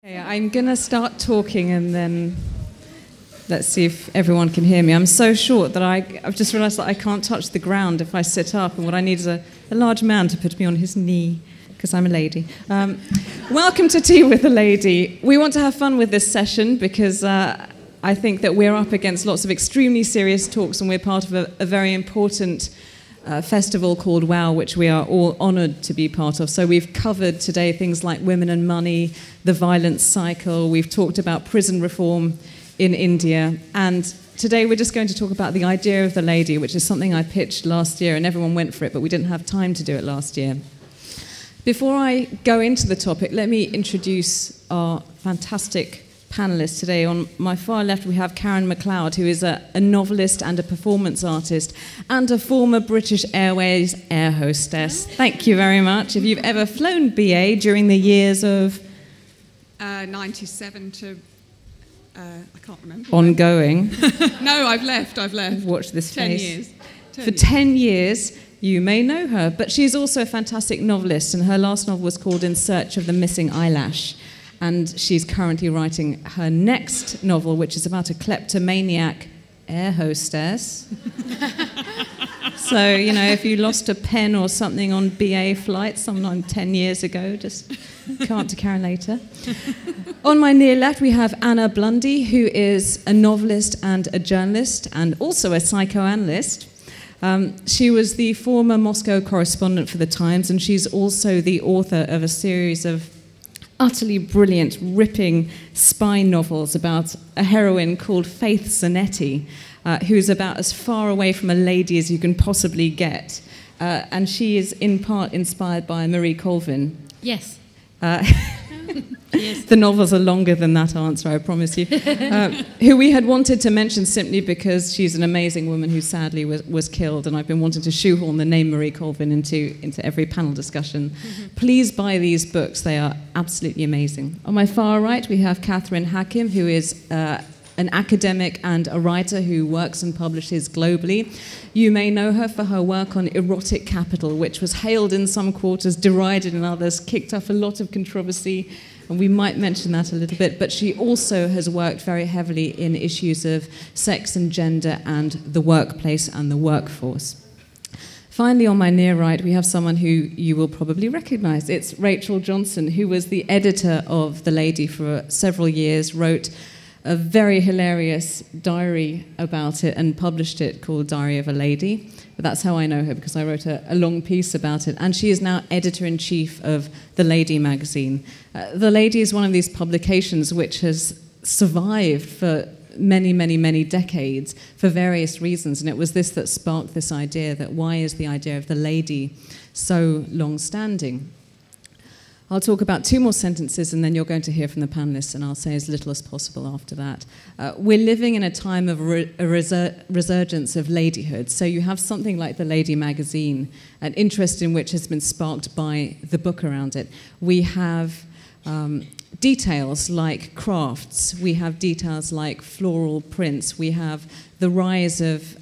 Okay, I'm going to start talking and then let's see if everyone can hear me. I'm so short that I've just realised that I can't touch the ground if I sit up, and what I need is a large man to put me on his knee, because I'm a lady. Welcome to Tea with a Lady. We want to have fun with this session because I think that we're up against lots of extremely serious talks, and we're part of a very important festival called WOW, which we are all honoured to be part of. So we've covered today things like women and money, the violence cycle. We've talked about prison reform in India. And today we're just going to talk about the idea of the lady, which is something I pitched last year, and everyone went for it, but we didn't have time to do it last year. Before I go into the topic, let me introduce our fantastic panelists today. On my far left, we have Karen McLeod, who is a novelist and a performance artist and a former British Airways air hostess. Thank you very much. If you've ever flown BA during the years of... 97 to... I can't remember. Ongoing. No, I've left. Watch this 10 face. years. For 10 years, you may know her, but she's also a fantastic novelist, and her last novel was called In Search of the Missing Eyelash. And she's currently writing her next novel, which is about a kleptomaniac air hostess. So, you know, if you lost a pen or something on BA flight sometime 10 years ago, just come up to Karen later. On my near left, we have Anna Blundy, who is a novelist and a journalist and also a psychoanalyst. She was the former Moscow correspondent for The Times, and she's also the author of a series of utterly brilliant, ripping spy novels about a heroine called Faith Zanetti, who's about as far away from a lady as you can possibly get. And she is in part inspired by Marie Colvin. Yes. Yes. The novels are longer than that answer, I promise you. Who we had wanted to mention simply because she's an amazing woman who sadly was killed, and I've been wanting to shoehorn the name Marie Colvin into every panel discussion. Mm-hmm. Please buy these books. They are absolutely amazing. On my far right, we have Catherine Hakim, who is an academic and a writer who works and publishes globally. You may know her for her work on Erotic Capital, which was hailed in some quarters, derided in others, kicked up a lot of controversy, and we might mention that a little bit. But she also has worked very heavily in issues of sex and gender and the workplace and the workforce. Finally, on my near right, we have someone who you will probably recognize. It's Rachel Johnson, who was the editor of The Lady for several years, wrote a very hilarious diary about it and published it called Diary of a Lady. But that's how I know her, because I wrote a long piece about it. And she is now editor-in-chief of The Lady magazine. The Lady is one of these publications which has survived for many, many, many decades for various reasons. And it was this that sparked this idea that why is the idea of the lady so long-standing? I'll talk about 2 more sentences, and then you're going to hear from the panelists, and I'll say as little as possible after that. We're living in a time of a resurgence of ladyhood. So you have something like The Lady magazine, an interest in which has been sparked by the book around it. We have details like crafts. We have details like floral prints. We have the rise of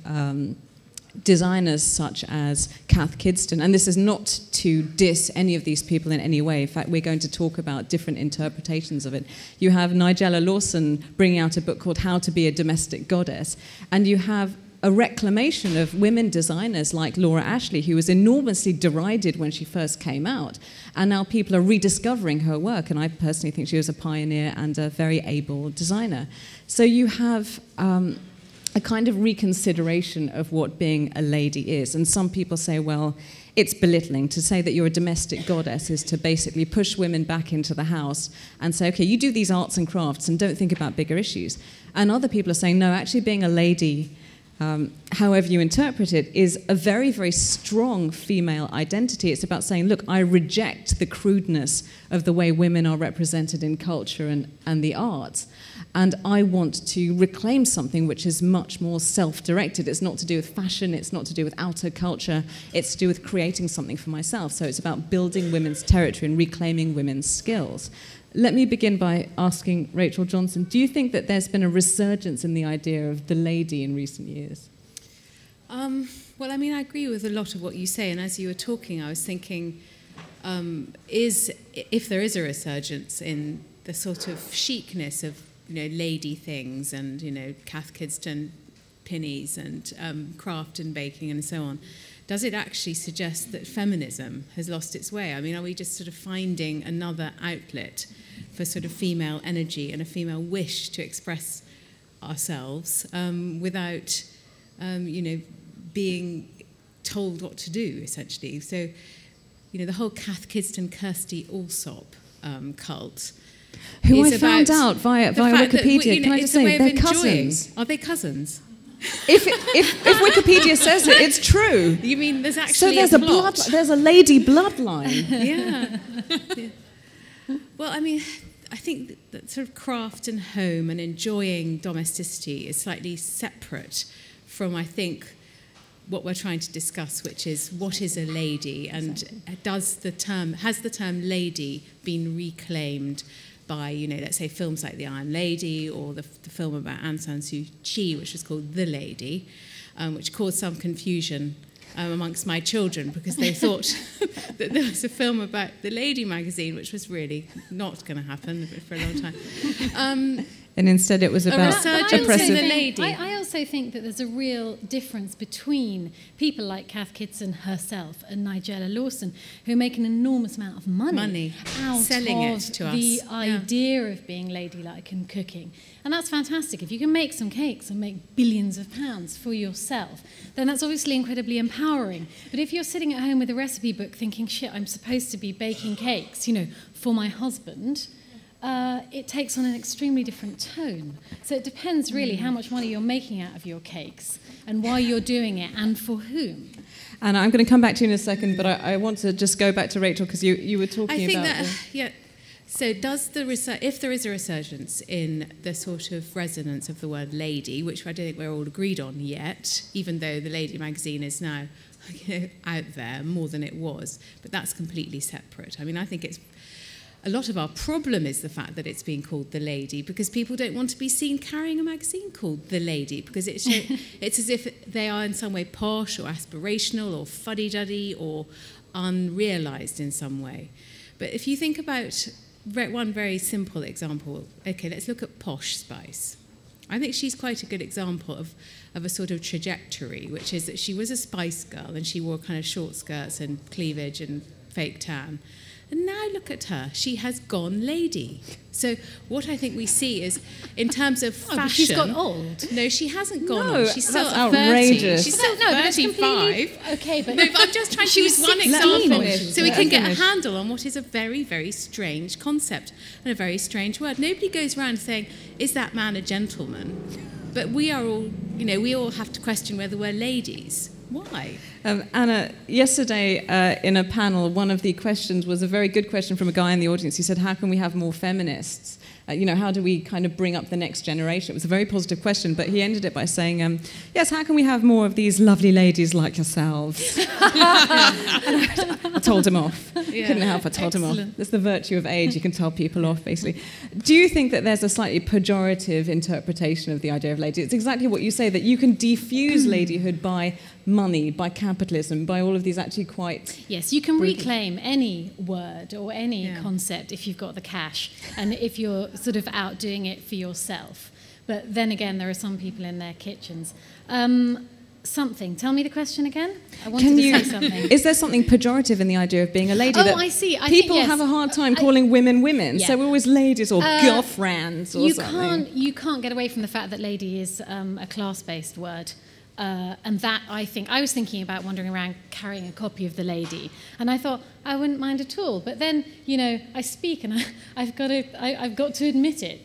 designers such as Cath Kidston, and this is not to diss any of these people in any way. In fact, we're going to talk about different interpretations of it. You have Nigella Lawson bringing out a book called How to Be a Domestic Goddess, and you have a reclamation of women designers like Laura Ashley, who was enormously derided when she first came out, and now people are rediscovering her work, and I personally think she was a pioneer and a very able designer. So you have a kind of reconsideration of what being a lady is. And some people say, well, it's belittling. To say that you're a domestic goddess is to basically push women back into the house and say, okay, you do these arts and crafts and don't think about bigger issues. And other people are saying, no, actually being a lady, however you interpret it, is a very, very strong female identity. It's about saying, look, I reject the crudeness of the way women are represented in culture and the arts. And I want to reclaim something which is much more self-directed. It's not to do with fashion, it's not to do with outer culture, it's to do with creating something for myself. So it's about building women's territory and reclaiming women's skills. Let me begin by asking Rachel Johnson, do you think that there's been a resurgence in the idea of the lady in recent years? Well, I mean, I agree with a lot of what you say, and as you were talking, I was thinking, if there is a resurgence in the sort of chicness of, lady things and, Cath Kidston pinnies and craft and baking and so on, does it actually suggest that feminism has lost its way? I mean, are we just sort of finding another outlet for sort of female energy and a female wish to express ourselves without, being told what to do, essentially? So, the whole Cath Kidston, Kirsty Allsop cult, who I found out via Wikipedia. Can I just say, they're cousins. Are they cousins? If Wikipedia says it, it's true. You mean there's actually there's a lady bloodline? Yeah. Well, I mean, I think that sort of craft and home and enjoying domesticity is slightly separate from, I think, what we're trying to discuss, which is what is a lady, and has the term lady been reclaimed by, let's say films like The Iron Lady or the film about Aung San Suu Kyi, which was called The Lady, which caused some confusion amongst my children because they thought that there was a film about The Lady magazine, which was really not going to happen for a long time. And instead it was about oppressive. I also think that there's a real difference between people like Cath Kidston herself and Nigella Lawson, who make an enormous amount of money out selling of it to us. The idea of being ladylike and cooking. And that's fantastic. If you can make some cakes and make billions of pounds for yourself, then that's obviously incredibly empowering. But if you're sitting at home with a recipe book thinking, shit, I'm supposed to be baking cakes, for my husband, it takes on an extremely different tone. So it depends really how much money you're making out of your cakes and why you're doing it and for whom. And I'm going to come back to you in a second, but I want to just go back to Rachel because you were talking about... I think that, So if there is a resurgence in the sort of resonance of the word lady, which I don't think we're all agreed on yet, even though the Lady magazine is now out there more than it was, but that's completely separate. I mean, I think a lot of our problem is the fact that it's being called The Lady because people don't want to be seen carrying a magazine called The Lady because it's as if they are in some way posh or aspirational or fuddy-duddy or unrealised in some way. But if you think about one very simple example, okay, let's look at Posh Spice. I think she's quite a good example of a sort of trajectory, which is that she was a Spice Girl and she wore kind of short skirts and cleavage and fake tan. And now look at her. She has gone lady. So what I think we see is, in terms of fashion... but she's got old. No, she hasn't gone old. She's still that's 30. outrageous. She's still 35. Okay, but... No, but I'm just trying to use one example so we can get a handle on what is a very, very strange concept and a very strange word. Nobody goes around saying, is that man a gentleman? But we are all, we all have to question whether we're ladies. Why? Anna, yesterday in a panel, one of the questions was a very good question from a guy in the audience. He said, how can we have more feminists? How do we kind of bring up the next generation? It was a very positive question, but he ended it by saying, yes, how can we have more of these lovely ladies like yourselves? I told him off. Yeah. Couldn't help, I told him off. That's the virtue of age, you can tell people off, basically. Do you think that there's a slightly pejorative interpretation of the idea of lady? It's exactly what you say, that you can defuse ladyhood by money, by capitalism, by all of these actually quite... Yes, you can reclaim any word or any concept if you've got the cash and if you're sort of out doing it for yourself. But then again, there are some people in their kitchens. Tell me the question again. I wanted to say something. Is there something pejorative in the idea of being a lady? I see. People have a hard time calling women women, so we're always ladies or girlfriends or something. You can't get away from the fact that lady is a class-based word. And that, I was thinking about wandering around carrying a copy of The Lady, and I thought I wouldn't mind at all. But then, I speak, and I've got to admit it.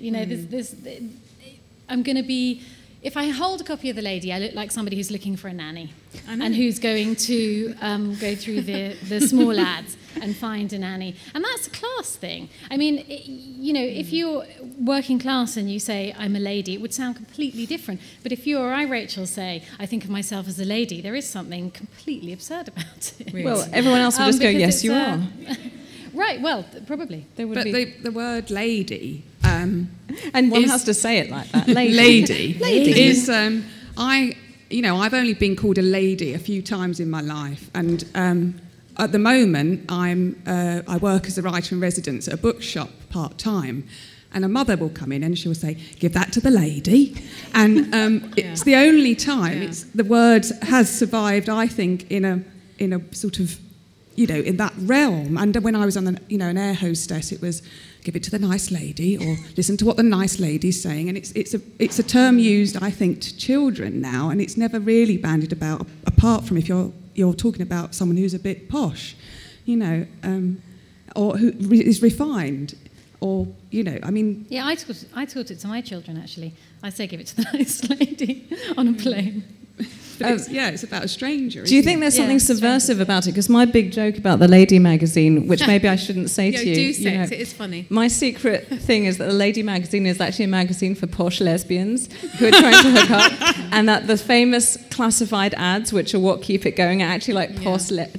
I'm going to be. If I hold a copy of The Lady, I look like somebody who's looking for a nanny and who's going to go through the small ads and find a nanny. And that's a class thing. I mean, if you're working class and you say, I'm a lady, it would sound completely different. But if you or I, Rachel, say, I think of myself as a lady, there is something completely absurd about it. Really? Well, everyone else will just go, yes, you are. Right, well, probably. The word lady... and one has to say it like that. Lady is... I've only been called a lady a few times in my life. And at the moment, I work as a writer in residence at a bookshop. part-time. And a mother will come in and she will say, give that to the lady. And it's the only time the word has survived, I think, in a sort of, in that realm. And when I was on an air hostess, it was give it to the nice lady, or listen to what the nice lady's saying. And it's a term used, I think, to children now, and it's never really bandied about, apart from if you're talking about someone who's a bit posh, or who is refined, or I mean. Yeah, I taught it to my children actually. I say give it to the nice lady on a plane. But it's about a stranger. Do you think there's something subversive about it? Because my big joke about the Lady magazine, which maybe I shouldn't say to you. Do say it. It's funny. My secret thing is that the Lady magazine is actually a magazine for posh lesbians who are trying to hook up, and that the famous classified ads, which are what keep it going, are actually like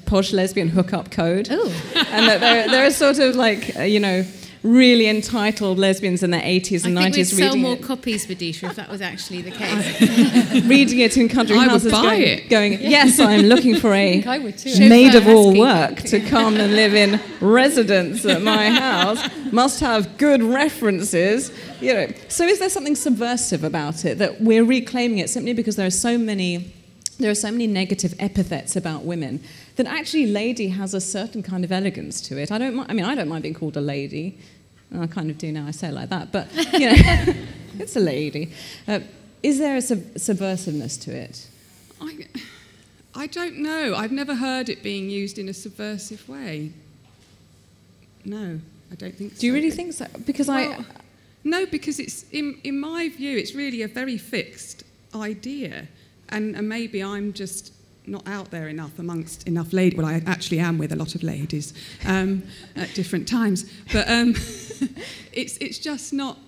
posh lesbian hookup code. Oh. And that there are sort of like, really entitled lesbians in their 80s and 90s reading it. I think we'd sell more copies, Bidisha, if that was actually the case. Reading it in country houses, going, yes, I'm looking for a I would too. maid of all work to come and live in residence at my house, must have good references. So is there something subversive about it, that we're reclaiming it simply because there are so many negative epithets about women, that actually lady has a certain kind of elegance to it? I don't mind being called a lady. I kind of do now, I say it like that, but it's a lady. Is there a subversiveness to it? I don't know. I've never heard it being used in a subversive way. No, I don't think so. Do you really think so? Because No, because it's in my view, it's really a very fixed idea. And maybe I'm just not out there enough amongst enough ladies. Well, I actually am with a lot of ladies at different times. But it's just not,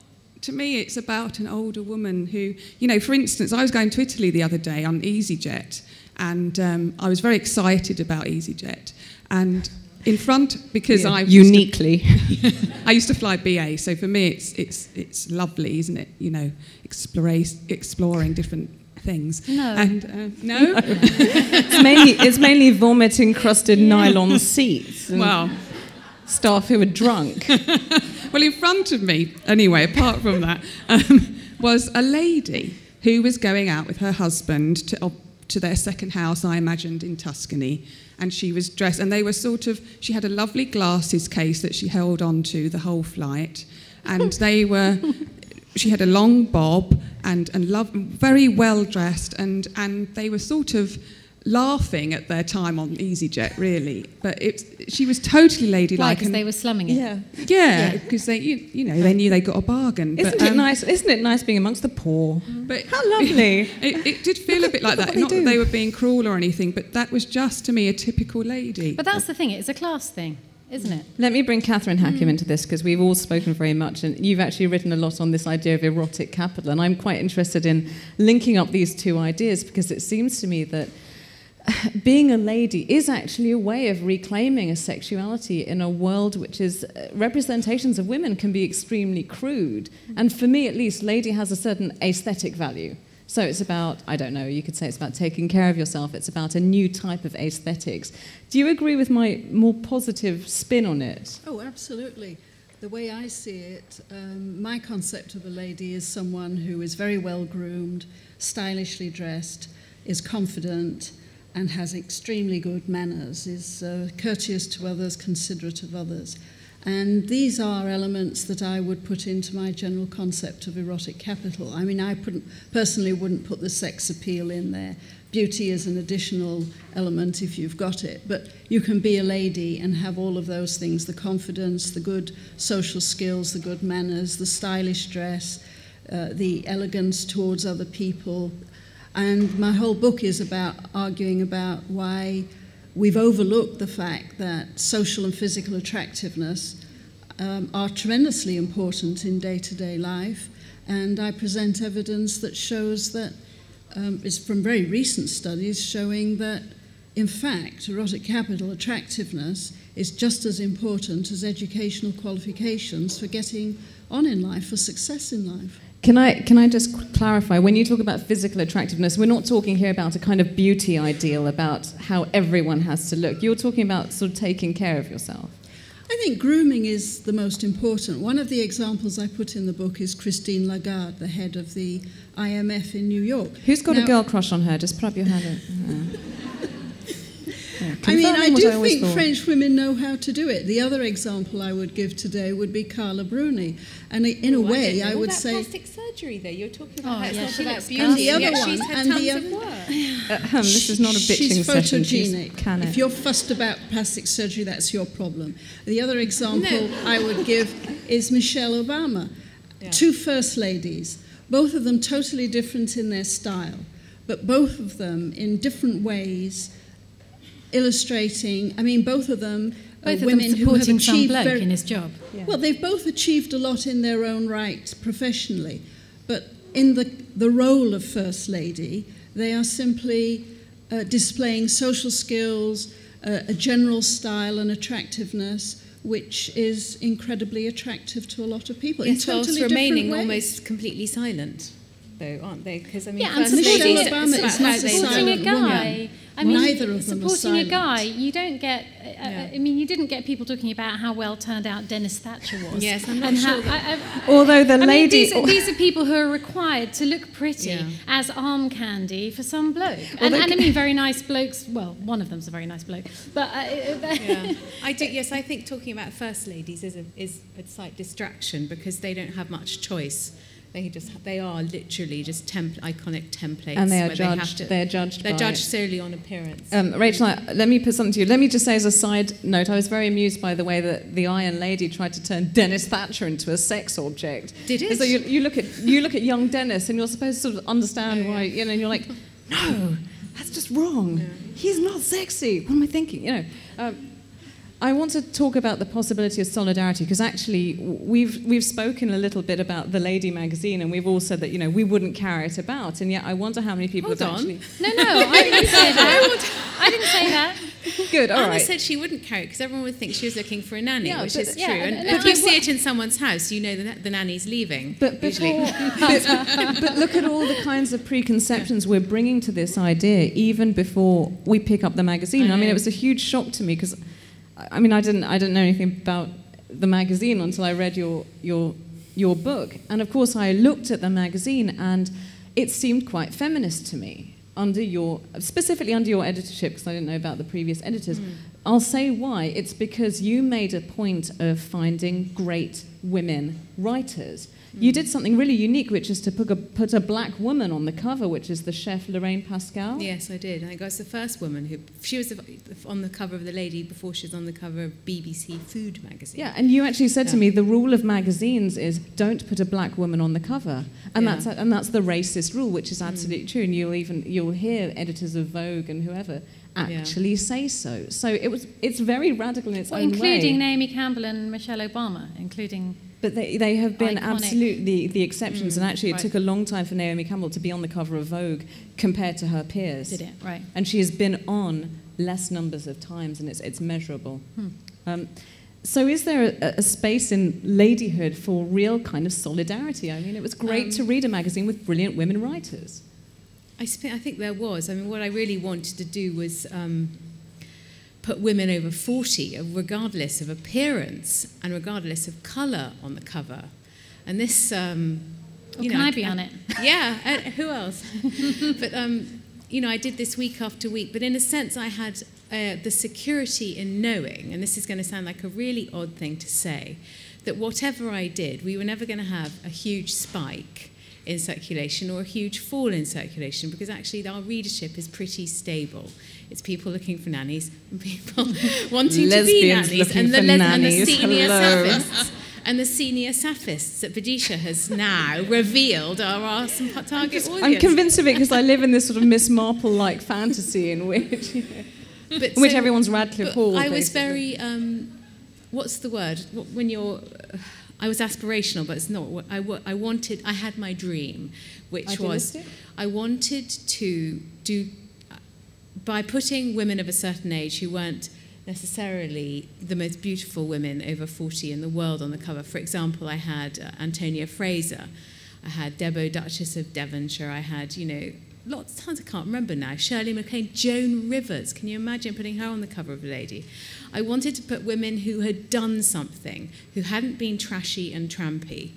to me, it's about an older woman who, for instance, I was going to Italy the other day on EasyJet, and I was very excited about EasyJet. And in front, because I uniquely, I used to fly BA, so for me it's lovely, isn't it? Exploring different things. No. And no? it's mainly vomit-encrusted nylon seats. And staff who were drunk. Well, in front of me, anyway, apart from that, was a lady who was going out with her husband to their second house, I imagined, in Tuscany. And she was dressed, and they were she had a lovely glasses case that she held on to the whole flight. And she had a long bob and very well dressed, and they were sort of laughing at their time on EasyJet, really. But she was totally ladylike. Because they were slumming it. Yeah, because they knew they got a bargain. Isn't it nice? Isn't it nice being amongst the poor? But how lovely! It did feel a bit like that. Not that they were being cruel or anything, but that was just, to me, a typical lady. But that's the thing; it's a class thing, isn't it? Let me bring Catherine Hakim into this, because we've all spoken very much, and you've actually written a lot on this idea of erotic capital, and I'm quite interested in linking up these two ideas, because it seems to me that being a lady is actually a way of reclaiming a sexuality in a world which is representations of women can be extremely crude. And for me, at least, lady has a certain aesthetic value. So it's about, I don't know, you could say it's about taking care of yourself. It's about a new type of aesthetics. Do you agree with my more positive spin on it? Oh, absolutely. The way I see it, my concept of a lady is someone who is very well groomed, stylishly dressed, is confident, and has extremely good manners, is courteous to others, considerate of others. And these are elements that I would put into my general concept of erotic capital. I mean, I personally wouldn't put the sex appeal in there. Beauty is an additional element if you've got it. But you can be a lady and have all of those things, the confidence, the good social skills, the good manners, the stylish dress, the elegance towards other people. And my whole book is about arguing about why we've overlooked the fact that social and physical attractiveness are tremendously important in day-to-day life. And I present evidence that shows that, it's from very recent studies showing that, in fact, erotic capital, attractiveness, is just as important as educational qualifications for getting on in life, for success in life. Can I just clarify, when you talk about physical attractiveness, we're not talking here about a kind of beauty ideal about how everyone has to look. You're talking about sort of taking care of yourself. I think grooming is the most important. One of the examples I put in the book is Christine Lagarde, the head of the IMF in New York. Who's got a girl crush on her? Just put up your hand. I mean, I do think French women know how to do it. The other example I would give today would be Carla Bruni. And in a way, I would say... plastic surgery, though. You're talking about yeah, it's not about beauty. beauty. And the other Yet one, she's had and tons the of work. This is not a bitching she's session. Photogenic. If you're fussed about plastic surgery, that's your problem. The other example I would give is Michelle Obama. Yeah. 2 first ladies, both of them totally different in their style, but both of them in different ways illustrating, I mean, both of them are women who have achieved some bloke in his job. Yeah. Well, they've both achieved a lot in their own right professionally, but in the role of First Lady, they are simply displaying social skills, a general style and attractiveness, which is incredibly attractive to a lot of people. Yes, in totally whilst remaining different ways. almost completely silent, though, aren't they? Because I mean, Yeah, and First Michelle Ladies, Obama it's is about not how a they supporting a silent guy. woman. I mean, Neither of them are supporting a silent. guy, you don't get. I mean, you didn't get people talking about how well turned out Dennis Thatcher was. Yes, I'm not sure. Although the I mean, lady... these are people who are required to look pretty as arm candy for some bloke. And I mean, very nice blokes. Well, one of them's a very nice bloke. But I do. Yes, I think talking about First Ladies is a slight distraction because they don't have much choice. They are literally just iconic templates, and they are judged. They're judged solely on appearance. Rachel, let me put something to you. Let me just say as a side note, I was very amused by the way that the Iron Lady tried to turn Dennis Thatcher into a sex object. Did it? So you look at young Dennis, and you're supposed to sort of understand why, and you're like, no, that's just wrong. Yeah. He's not sexy. What am I thinking? I want to talk about the possibility of solidarity because actually we've spoken a little bit about the Lady magazine and we've all said that we wouldn't carry it about, and yet I wonder how many people have actually. No, I didn't say that. I didn't say that. Good, all right. Anna said she wouldn't carry it because everyone would think she was looking for a nanny, which is true. And if you see it in someone's house, you know that the nanny's leaving. But look at all the kinds of preconceptions we're bringing to this idea even before we pick up the magazine. I mean, it was a huge shock to me because. I mean, I didn't know anything about the magazine until I read your book. And of course, I looked at the magazine, and it seemed quite feminist to me, specifically under your editorship, because I didn't know about the previous editors. I'll say why. It's because you made a point of finding great women writers. You did something really unique, which is to put a black woman on the cover, which is the chef Lorraine Pascal. Yes, I did. I think I was the first woman who... She was on the cover of The Lady before she was on the cover of BBC Food magazine. Yeah, and you actually said to me, the rule of magazines is don't put a black woman on the cover. And that's the racist rule, which is absolutely true. And you'll hear editors of Vogue and whoever actually say so. So it's very radical in its own way. Including Naomi Campbell and Michelle Obama, including... But they have been iconic. Absolutely the exceptions, and actually it took a long time for Naomi Campbell to be on the cover of Vogue compared to her peers. Did it, right. And she has been on less numbers of times, and it's measurable. So is there a space in ladyhood for real kind of solidarity? I mean, it was great to read a magazine with brilliant women writers. I think there was. I mean, what I really wanted to do was... put women over 40, regardless of appearance and regardless of colour, on the cover. And this... can I be on it? Yeah, who else? But, I did this week after week, but in a sense I had the security in knowing, and this is going to sound like a really odd thing to say, that whatever I did, we were never going to have a huge spike in circulation or a huge fall in circulation, because actually our readership is pretty stable. It's people looking for nannies and people wanting to be nannies, and the senior saphists. And the senior saphists that Bidisha has now revealed are some target audience. I'm convinced of it because I live in this sort of Miss Marple-like fantasy in which, which everyone's Radcliffe Hall. I was very, what's the word? When you're... I was aspirational, but it's not what I wanted. I had my dream, which was I wanted to do, by putting women of a certain age who weren't necessarily the most beautiful women over 40 in the world on the cover. For example, I had Antonia Fraser, I had Debo, Duchess of Devonshire, I had, tons, I can't remember now, Shirley MacLaine, Joan Rivers. Can you imagine putting her on the cover of Lady? I wanted to put women who had done something, who hadn't been trashy and trampy,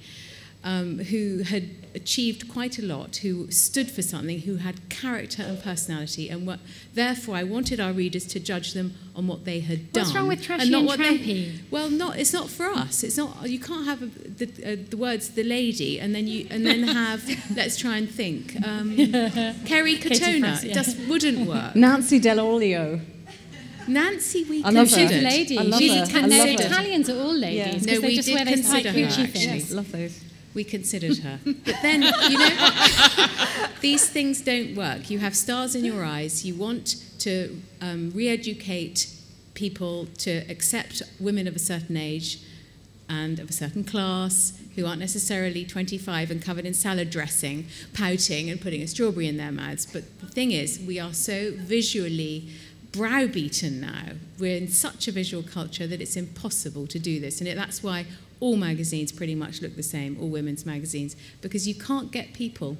who had achieved quite a lot, who stood for something, who had character and personality, and therefore I wanted our readers to judge them on what they had done. What's wrong with trashy and trampy? It's not for us. It's not. You can't have the words "the lady" and then have let's try and think. Kerry Katona, it just wouldn't work. Nancy Dell'Olio. Nancy, we I love considered. her. Lady. I love She's her. Italian. I love her. Italians are all ladies. Yeah. No, we just did wear those consider tight her, Gucci actually. things. Love those. We considered her. But then, these things don't work. You have stars in your eyes. You want to re-educate people to accept women of a certain age and of a certain class who aren't necessarily 25 and covered in salad dressing, pouting and putting a strawberry in their mouths. But the thing is, we are so visually browbeaten now. We're in such a visual culture that it's impossible to do this. And that's why all magazines pretty much look the same, all women's magazines, because you can't get people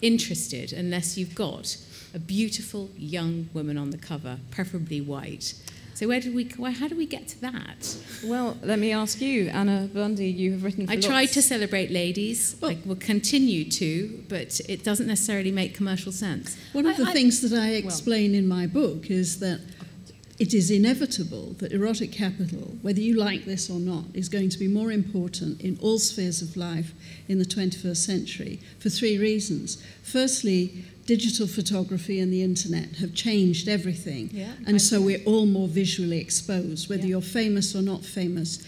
interested unless you've got a beautiful young woman on the cover, preferably white. So how do we get to that? Well, let me ask you, Anna Blundy, you have written for I tried to celebrate ladies. I will continue to, but it doesn't necessarily make commercial sense. One of the things that I explain in my book is that it is inevitable that erotic capital, whether you like this or not, is going to be more important in all spheres of life in the 21st century for three reasons. Firstly, digital photography and the internet have changed everything. Yeah, and so we're all more visually exposed, whether you're famous or not famous.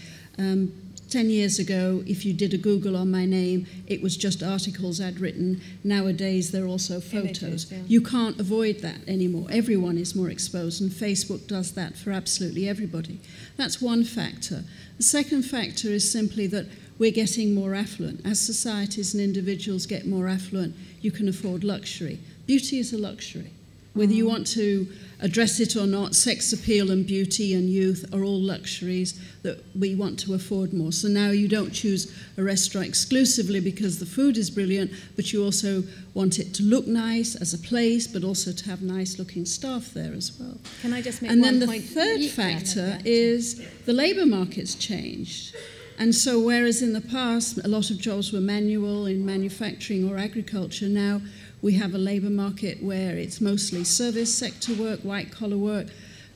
10 years ago, if you did a Google on my name, it was just articles I'd written. Nowadays, they're also photos. Images, yeah. You can't avoid that anymore. Everyone is more exposed, and Facebook does that for absolutely everybody. That's one factor. The second factor is simply that we're getting more affluent. As societies and individuals get more affluent, you can afford luxury. Beauty is a luxury. Whether you want to address it or not, sex appeal and beauty and youth are all luxuries that we want to afford more. So now you don't choose a restaurant exclusively because the food is brilliant, but you also want it to look nice as a place, but also to have nice-looking staff there as well. Can I just make one point? And then the third factor is the labour market's changed. And so whereas in the past a lot of jobs were manual in manufacturing or agriculture, now we have a labour market where it's mostly service sector work, white-collar work,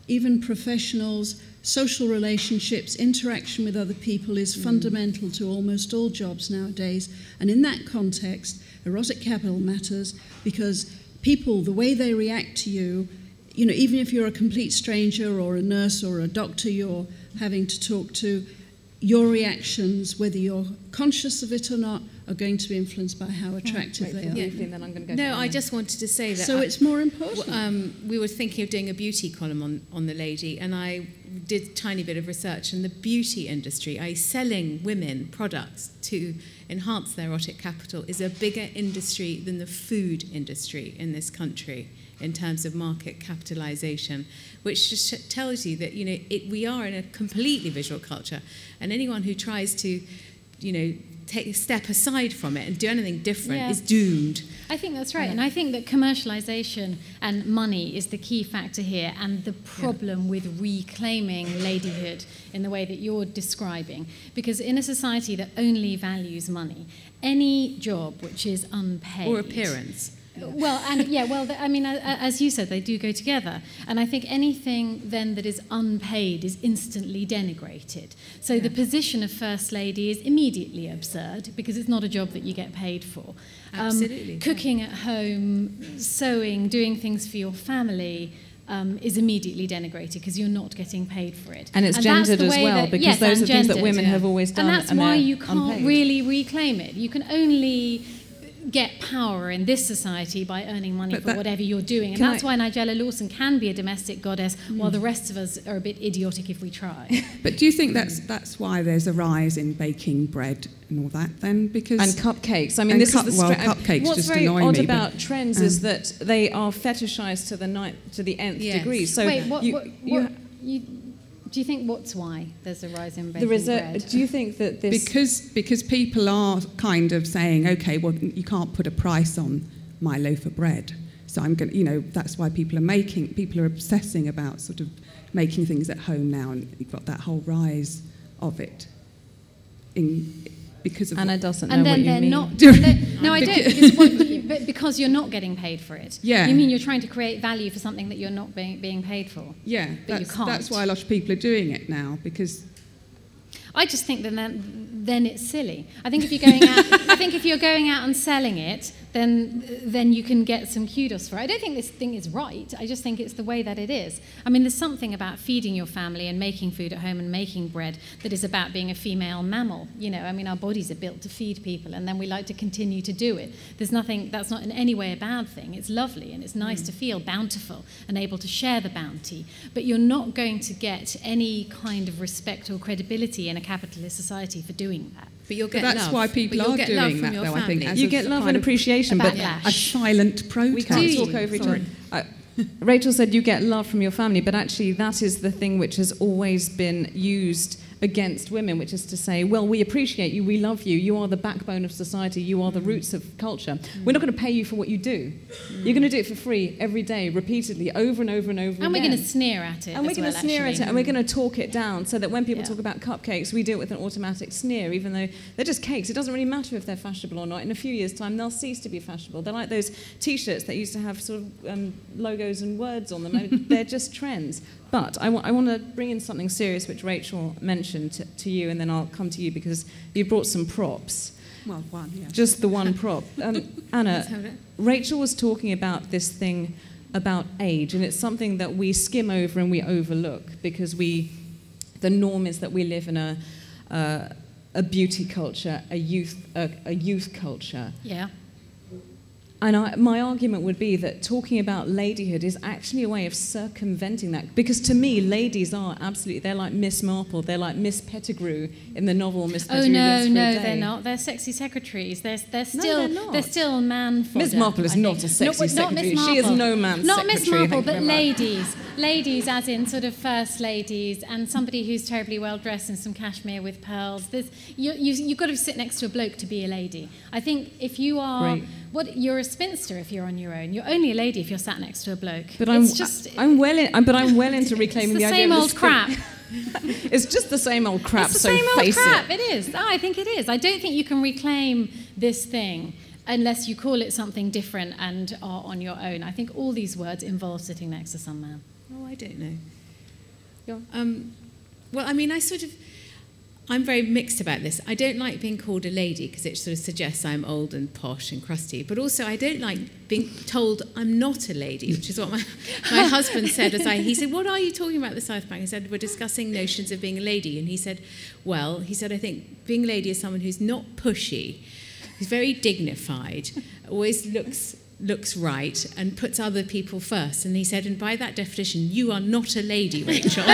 even professionals, social relationships, interaction with other people is fundamental to almost all jobs nowadays. And in that context, erotic capital matters because people, the way they react to you, even if you're a complete stranger or a nurse or a doctor you're having to talk to, your reactions, whether you're conscious of it or not, are going to be influenced by how attractive they are. Then I'm going to go No, I just wanted to say that. So it's more important. We were thinking of doing a beauty column on the lady, and I did a tiny bit of research, and the beauty industry, selling women products to enhance their erotic capital, is a bigger industry than the food industry in this country in terms of market capitalization, which just tells you that we are in a completely visual culture, and anyone who tries to take a step aside from it and do anything different is doomed. I think that's right, and I think that commercialization and money is the key factor here, and the problem with reclaiming ladyhood in the way that you're describing, because in a society that only values money, any job which is unpaid or appearance. As you said, they do go together. And I think anything then that is unpaid is instantly denigrated. So the position of First Lady is immediately absurd because it's not a job that you get paid for. Absolutely. Cooking at home, sewing, doing things for your family is immediately denigrated because you're not getting paid for it. And it's gendered as well, because those are things that women have always done. And that's why you can't really reclaim it. You can only get power in this society by earning money for whatever you're doing. And that's why Nigella Lawson can be a domestic goddess, while the rest of us are a bit idiotic if we try. But do you think that's why there's a rise in baking bread and all that then? Because and cupcakes. I mean, this is the cupcakes what's just very annoy odd me, about trends is that they are fetishized to the nth degree. So wait, do you think what's why there's a rise in baking bread? Do you think that this... Because people are kind of saying, okay, well, you can't put a price on my loaf of bread. So I'm going, that's why people are obsessing about sort of making things at home now, and you've got that whole rise of it because of Anna doesn't know and then what you they're mean. not. No, I don't. Because you're not getting paid for it. Yeah. You mean you're trying to create value for something that you're not being paid for. Yeah, but you can't. That's why a lot of people are doing it now, because I just think that then it's silly. I think if you're going out and selling it, then you can get some kudos for it. I don't think this thing is right. I just think it's the way that it is. I mean, there's something about feeding your family and making food at home and making bread that is about being a female mammal. I mean, our bodies are built to feed people, and then we like to continue to do it. There's nothing, that's not in any way a bad thing. It's lovely, and it's nice to feel bountiful and able to share the bounty. But you're not going to get any kind of respect or credibility in a capitalist society for doing that. But you'll get that's love. why people are doing that, though, I think. You get love and appreciation, but a silent protest. we can't talk over each other. Rachel said you get love from your family, but actually that is the thing which has always been used against women, which is to say, well, we appreciate you, we love you, you are the backbone of society, you are the roots of culture. We're not going to pay you for what you do. You're going to do it for free every day, repeatedly, over and over and over again. And we're going to sneer at it. And we're going to sneer at it, and we're going to talk it down, so that when people talk about cupcakes, we do it with an automatic sneer, even though they're just cakes. It doesn't really matter if they're fashionable or not. In a few years' time, they'll cease to be fashionable. They're like those T-shirts that used to have sort of logos and words on them. They're just trends. But I want to bring in something serious, which Rachel mentioned to you, and then I'll come to you because you brought some props. Well, one, yeah. Just the one prop. Anna, Rachel was talking about this thing about age, and it's something that we skim over and we overlook because the norm is that we live in a beauty culture, a youth culture. Yeah. And my argument would be that talking about ladyhood is actually a way of circumventing that. Because to me, ladies are absolutely, they're like Miss Marple, they're like Miss Pettigrew in the novel Miss Pettigrew. Oh, no, they're not. They're sexy secretaries. They're still man fodder. Miss Marple is not a sexy secretary. She is no man's not secretary. Miss Marple, but ladies. Ladies as in sort of first ladies, and somebody who's terribly well dressed in some cashmere with pearls. You've got to sit next to a bloke to be a lady. I think if you are... Great. You're a spinster if you're on your own. You're only a lady if you're sat next to a bloke. But I'm well into reclaiming the idea of the same old crap. It's just the same old crap. It's the same old crap. It is. I think it is. I don't think you can reclaim this thing unless you call it something different and are on your own. I think all these words involve sitting next to some man. Oh, I don't know. Well, I mean, I'm very mixed about this. I don't like being called a lady because it sort of suggests I'm old and posh and crusty. But also I don't like being told I'm not a lady, which is what my husband said. He said, what are you talking about at the Southbank? I said, we're discussing notions of being a lady. And he said, I think being a lady is someone who's not pushy, who's very dignified, always looks right and puts other people first. And he said, and by that definition, you are not a lady, Rachel.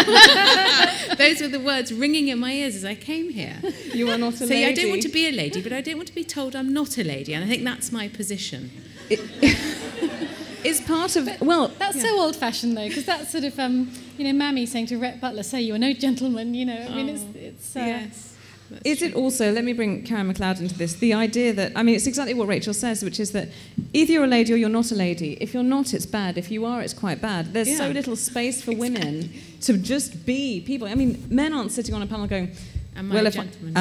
Those were the words ringing in my ears as I came here. You are not a lady. So I don't want to be a lady, but I don't want to be told I'm not a lady. And I think that's my position. It's part of... That's so old-fashioned, though, because that's sort of, Mammy saying to Rhett Butler, so you're no gentleman, it's... Yes. Is it also, let me bring Karen McLeod into this, the idea that, it's exactly what Rachel says, which is that either you're a lady or you're not a lady. If you're not, it's bad. If you are, it's quite bad. There's so little space for women to just be people. Men aren't sitting on a panel going, am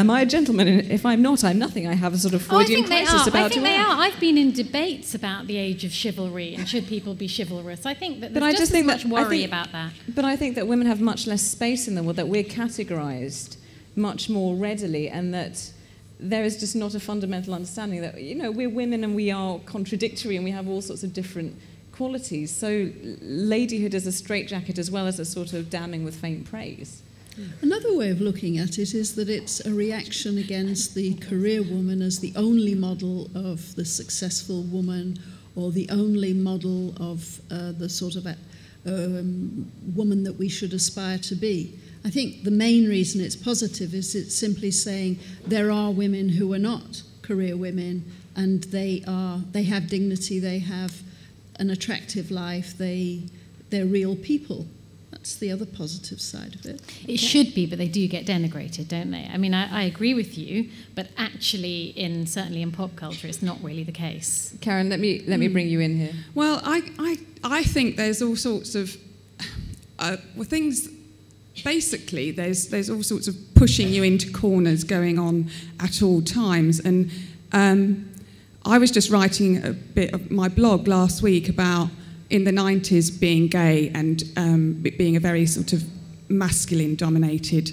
I a gentleman? And if I'm not, I'm nothing. I have a sort of Freudian crisis about I think they are. I've been in debates about the age of chivalry and should people be chivalrous. I think that there's just as much worry about that. But I think that women have much less space in the world, that we're categorised much more readily, and that there is just not a fundamental understanding that, we're women and we are contradictory and we have all sorts of different qualities. So ladyhood is a straitjacket as well as a sort of damning with faint praise. Another way of looking at it is that it's a reaction against the career woman as the only model of the successful woman, or the only model of the sort of woman that we should aspire to be. I think the main reason it's positive is it's simply saying there are women who are not career women, and they have dignity, they have an attractive life, they're real people. It's the other positive side of it. It should be, but they do get denigrated, don't they? I mean, I agree with you, but actually, certainly in pop culture, it's not really the case. Karen, let me bring you in here. Well, I think there's all sorts of things. Basically, there's all sorts of pushing you into corners going on at all times, and I was just writing a bit of my blog last week about in the 90s being gay and it being a very sort of masculine-dominated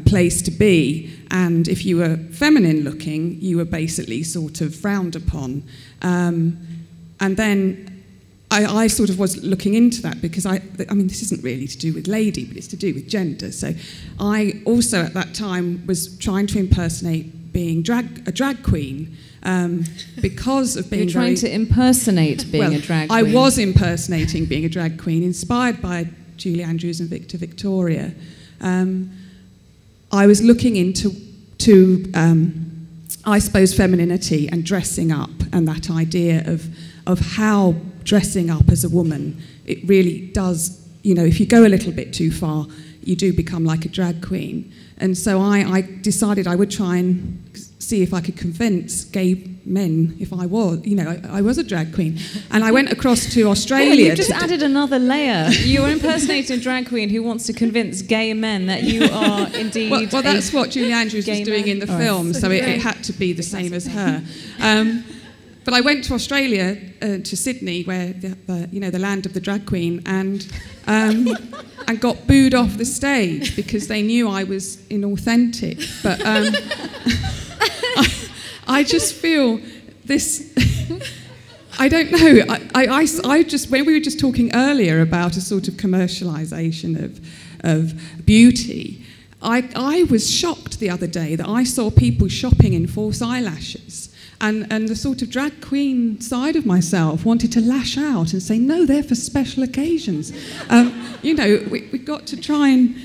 place to be, and if you were feminine looking, you were basically sort of frowned upon. And then I sort of was looking into that because I mean, this isn't really to do with lady, but it's to do with gender. So I also at that time was trying to impersonate being a drag queen. Because of being You're trying to impersonate being a drag queen. I was impersonating being a drag queen, inspired by Julie Andrews and Victor Victoria. I was looking into I suppose, femininity and dressing up, and that idea of how dressing up as a woman, it really does, you know, if you go a little bit too far, you do become like a drag queen. And so I decided I would try and see if I could convince gay men if I was, you know, I was a drag queen. And I went across to Australia. Yeah, you've just added another layer. You're impersonating a drag queen who wants to convince gay men that you are indeed well that's what Julie Andrews was doing in the film, so it had to be the same as her. But I went to Australia, to Sydney, where the land of the drag queen, and got booed off the stage because they knew I was inauthentic. But I just feel this. I don't know. I just, when we were just talking earlier about a sort of commercialisation of beauty, I was shocked the other day that I saw people shopping in false eyelashes. And the sort of drag queen side of myself wanted to lash out and say, no, they're for special occasions. We've got to try and...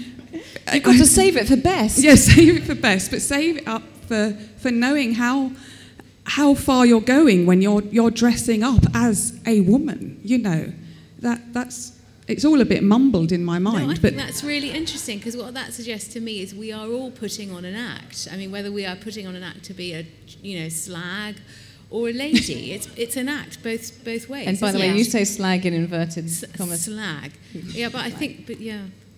You've got to save it for best. Yes, save it for best, but save it up for knowing how far you're going when you're dressing up as a woman. You know, that's... It's all a bit mumbled in my mind. No, I think that's really interesting, because what that suggests to me is we are all putting on an act. I mean, whether we are putting on an act to be a slag or a lady, it's an act both ways. And by the way, you say slag in inverted commas. Slag. Yeah, but I think,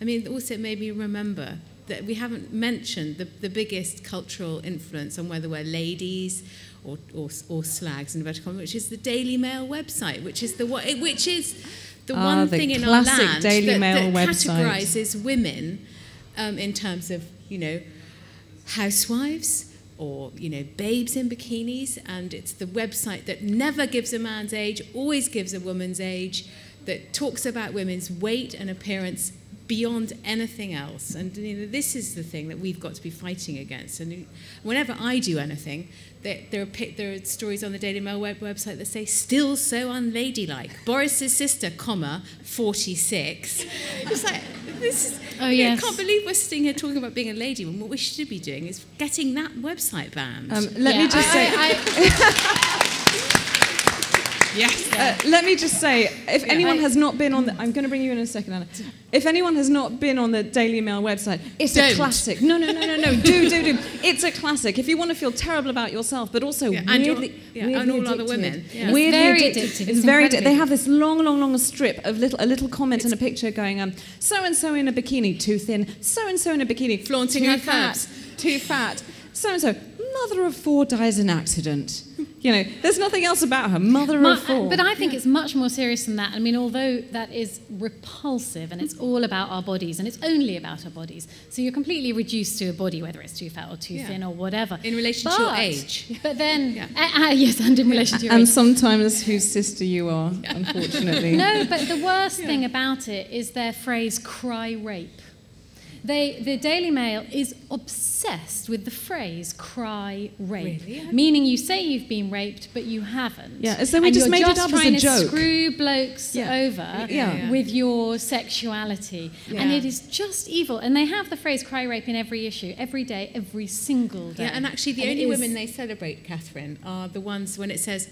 I mean, also it made me remember that we haven't mentioned the biggest cultural influence on whether we're ladies or slags in inverted commas, which is the Daily Mail website, which is the one thing in our land Daily Mail that website categorises women in terms of, housewives or, babes in bikinis, and it's the website that never gives a man's age, always gives a woman's age, that talks about women's weight and appearance beyond anything else. And this is the thing that we've got to be fighting against. And whenever I do anything, there are stories on the Daily Mail website that say, still so unladylike. Boris's sister, 46. It's like, this is... I can't believe we're sitting here talking about being a lady when what we should be doing is getting that website banned. Let me just say... Yes. Let me just say, if anyone has not been on I'm going to bring you in a second, Anna. If anyone has not been on the Daily Mail website, it's a classic. No. Do. It's a classic. If you want to feel terrible about yourself, but also weirdly and all other women. Yeah. Weirdly very addictive. It's very addictive. They have this long strip of a little comment and a picture going, so-and-so in a bikini, too thin, so-and-so in a bikini, flaunting her curves, too fat, so-and-so, mother of 4 dies in accident. There's nothing else about her. Mother of 4. But I think it's much more serious than that. I mean, although that is repulsive and it's all about our bodies and it's only about our bodies, so you're completely reduced to a body, whether it's too fat or too thin or whatever. In relation to your age. But then, yes, and in relation to your age. And sometimes whose sister you are, unfortunately. No, but the worst thing about it is their phrase, cry rape. The Daily Mail is obsessed with the phrase cry rape, really? Meaning you say you've been raped, but you haven't. Yeah, as though we just made it up as a joke. You're just trying to screw blokes over with your sexuality. Yeah. And it is just evil. And they have the phrase cry rape in every issue, every day, every single day. Yeah, and actually the only women they celebrate, Catherine, are the ones when it says,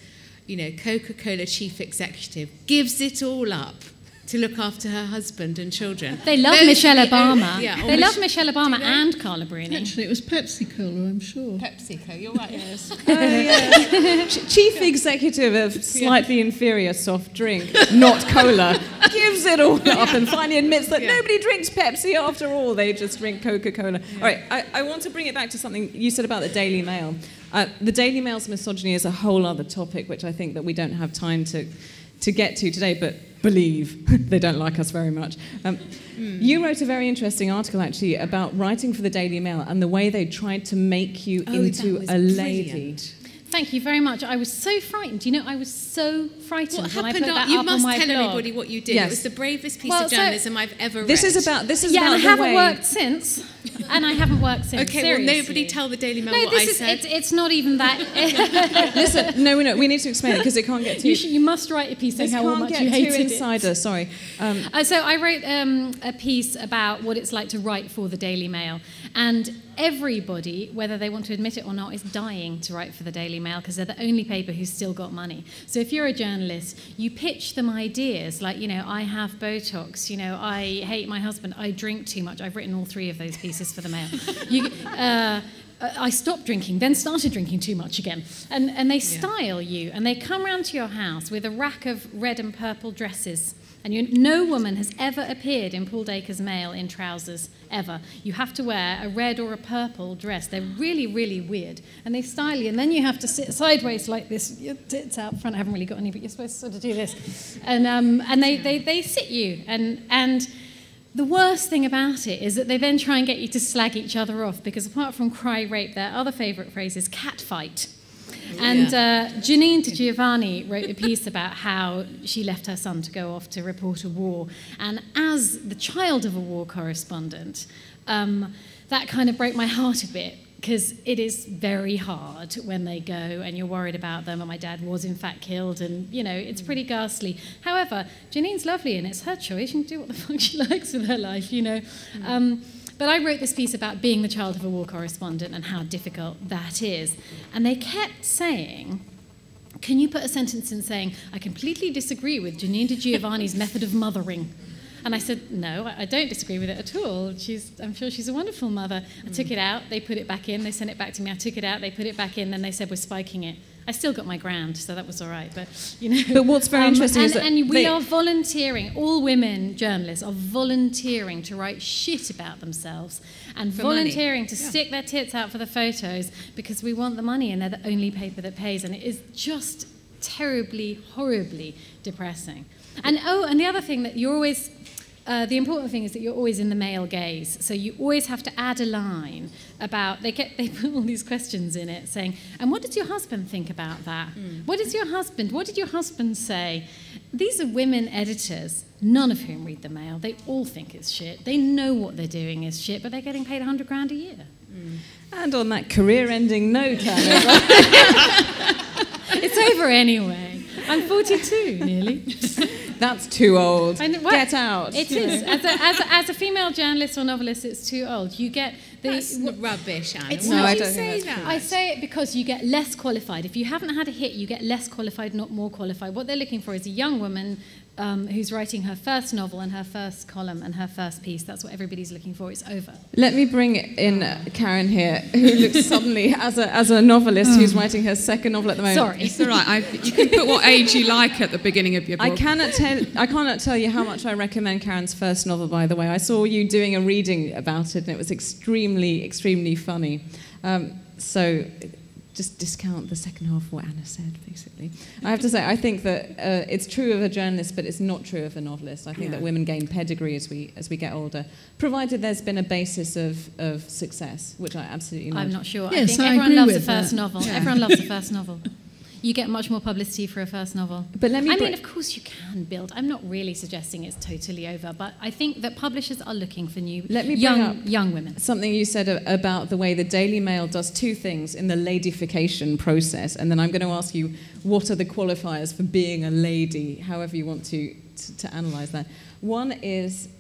Coca-Cola chief executive gives it all up. to look after her husband and children. They love Michelle Obama. Yeah, they love Michelle Obama and Carla Bruni. Actually, it was Pepsi Cola, I'm sure. PepsiCo, you're right. Yes. Chief executive of slightly inferior soft drink, not cola, gives it all up and finally admits that nobody drinks Pepsi after all. They just drink Coca-Cola. Yeah. All right, I want to bring it back to something you said about the Daily Mail. The Daily Mail's misogyny is a whole other topic, which I think that we don't have time to get to today, but believe they don't like us very much. You wrote a very interesting article, actually, about writing for the Daily Mail and the way they tried to make you into a lady. Brilliant. Thank you very much. I was so frightened. You know, I was so frightened What when I happened? put that You up must on my tell blog. everybody what you did. Yes. It was the bravest piece of journalism I've ever read. This is about and I the haven't way. worked since. And I haven't worked since. Okay, seriously. well, nobody tell the Daily Mail No, what I said. it's not even that. Listen, no, we need to explain it because it can't get too. You must write a piece saying This how can't much get you too hated it. insider. Sorry. So I wrote a piece about what it's like to write for the Daily Mail. And everybody, whether they want to admit it or not, is dying to write for the Daily Mail because they're the only paper who's still got money. So if you're a journalist, you pitch them ideas like, you know, I have Botox, you know, I hate my husband, I drink too much. I've written all 3 of those pieces for the Mail. I stopped drinking, then started drinking too much again. And they style you, and they come round to your house with a rack of red and purple dresses. And no woman has ever appeared in Paul Dacre's Mail in trousers, ever. You have to wear a red or a purple dress. They're really, really weird. And they style you, and then you have to sit sideways like this, your tits out front. I haven't really got any, but you're supposed to sort of do this. And they sit you. And the worst thing about it is that they then try and get you to slag each other off, because apart from cry rape, their other favourite phrase is catfight. And Janine DiGiovanni wrote a piece about how she left her son to go off to report a war. And as the child of a war correspondent, that kind of broke my heart a bit, because it is very hard when they go and you're worried about them. And my dad was in fact killed, and you know, it's pretty ghastly. However, Janine's lovely and it's her choice. She can do what the fuck she likes with her life, you know. But I wrote this piece about being the child of a war correspondent and how difficult that is. And they kept saying, can you put a sentence in saying, I completely disagree with Janine DiGiovanni's method of mothering? And I said, no, I don't disagree with it at all. I'm sure she's a wonderful mother. I took it out, they put it back in, they sent it back to me. I took it out, they put it back in, then they said we're spiking it. I still got my grand, so that was all right. But you know, But what's very interesting is that we are volunteering. All women journalists are volunteering to write shit about themselves and for volunteering money. to stick their tits out for the photos because we want the money, and they're the only paper that pays. And it is just terribly, horribly depressing. And the other thing that you're always. The important thing is that you're always in the male gaze. So you always have to add a line about, they put all these questions in it saying, and what does your husband think about that? What did your husband say? These are women editors, none of whom read the Mail. They all think it's shit. They know what they're doing is shit, but they're getting paid $100,000 a year. And on that career-ending note, Anna, it's over anyway. I'm 42 nearly. That's too old. Get out. It is. As a female journalist or novelist, it's too old. You get That's rubbish, Anna. It's Why not. do I you don't say think that? I say it because you get less qualified. If you haven't had a hit, you get less qualified, not more qualified. What they're looking for is a young woman who's writing her first novel and her first column and her first piece. That's what everybody's looking for. It's over. Let me bring in Karen here, who looks suddenly, as a novelist who's writing her second novel at the moment. Sorry. It's all right. You can put what age you like at the beginning of your book. I cannot tell you how much I recommend Karen's first novel, by the way. I saw you doing a reading about it, and it was extremely, extremely funny. So just discount the second half of what Anna said, basically. I have to say, I think that it's true of a journalist, but it's not true of a novelist. I think that women gain pedigree as we get older, provided there's been a basis of success, which I absolutely not. I'm not sure. Yes, I think I everyone agree loves with a first that. novel. Yeah. Everyone loves a first novel. You get much more publicity for a first novel. But let me I mean, of course you can build. I'm not really suggesting it's totally over, but I think that publishers are looking for new, young women. Something you said about the way the Daily Mail does two things in the ladyfication process, and then I'm going to ask you, what are the qualifiers for being a lady, however you want to analyse that. One is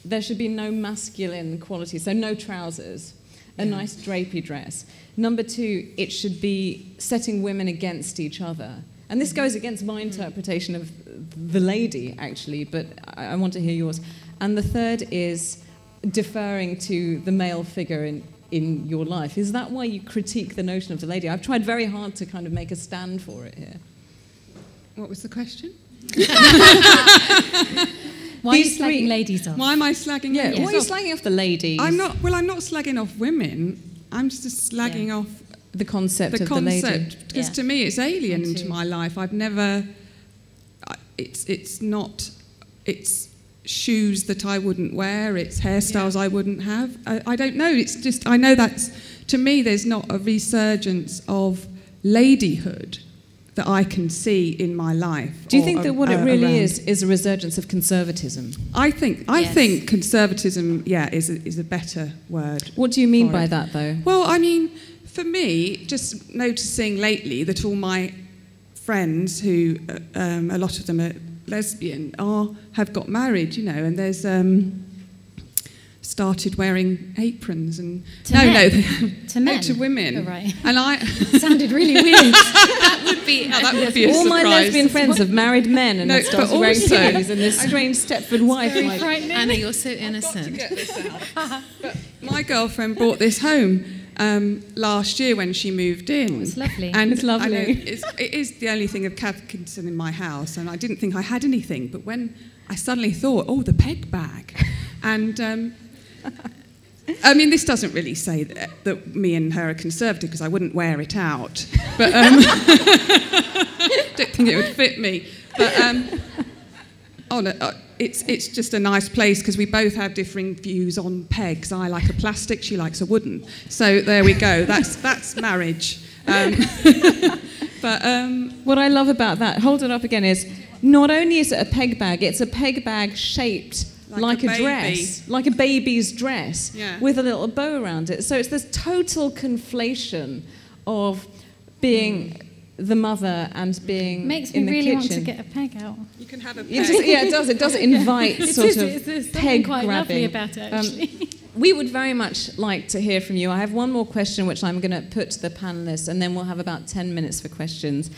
there should be no masculine quality, so no trousers, a nice drapey dress. Number two, it should be setting women against each other. And this goes against my interpretation of the lady, actually, but I want to hear yours. And the third is deferring to the male figure in your life. Is that why you critique the notion of the lady? I've tried very hard to kind of make a stand for it here. What was the question? Why are you slagging ladies off? Why am I slagging ladies off? Why are you slagging off the ladies? I'm not slagging off women. I'm just slagging off the concept of the lady. Because to me it's alien into my life. I've never... It's shoes that I wouldn't wear, it's hairstyles I wouldn't have. I don't know, it's just... I know that's... To me, there's not a resurgence of ladyhood that I can see in my life. Do you think that what it really is a resurgence of conservatism? I think conservatism, is a better word. What do you mean by that, though? Well, I mean, for me, just noticing lately that all my friends who, a lot of them are lesbian, have got married, and there's... started wearing aprons and to men. To women. Oh, right. And I sounded really weird. That would be a all surprise. my lesbian friends have married men and have started wearing clothes, and this strange Stepford wife. Very frightening. Anna, you're so innocent. I've got to get this out. But my girlfriend brought this home last year when she moved in. It's lovely. And it's lovely. It is the only thing of Catkinson in my house, and I didn't think I had anything. But when I suddenly thought, the peg bag, and I mean, this doesn't really say that me and her are conservative, because I wouldn't wear it out. But don't think it would fit me. But it's just a nice place, because we both have differing views on pegs. I like a plastic, she likes a wooden. So there we go. That's marriage. But what I love about that, hold it up again, is not only is it a peg bag, it's a peg bag shaped like a dress, like a baby's dress, with a little bow around it. So it's this total conflation of being the mother and being Makes in me the really kitchen. want to get a peg out. you can have a peg. It does. It does invite sort of There's peg quite grabbing. lovely about it, actually. We would very much like to hear from you. I have one more question which I'm going to put to the panellists, and then we'll have about 10 minutes for questions.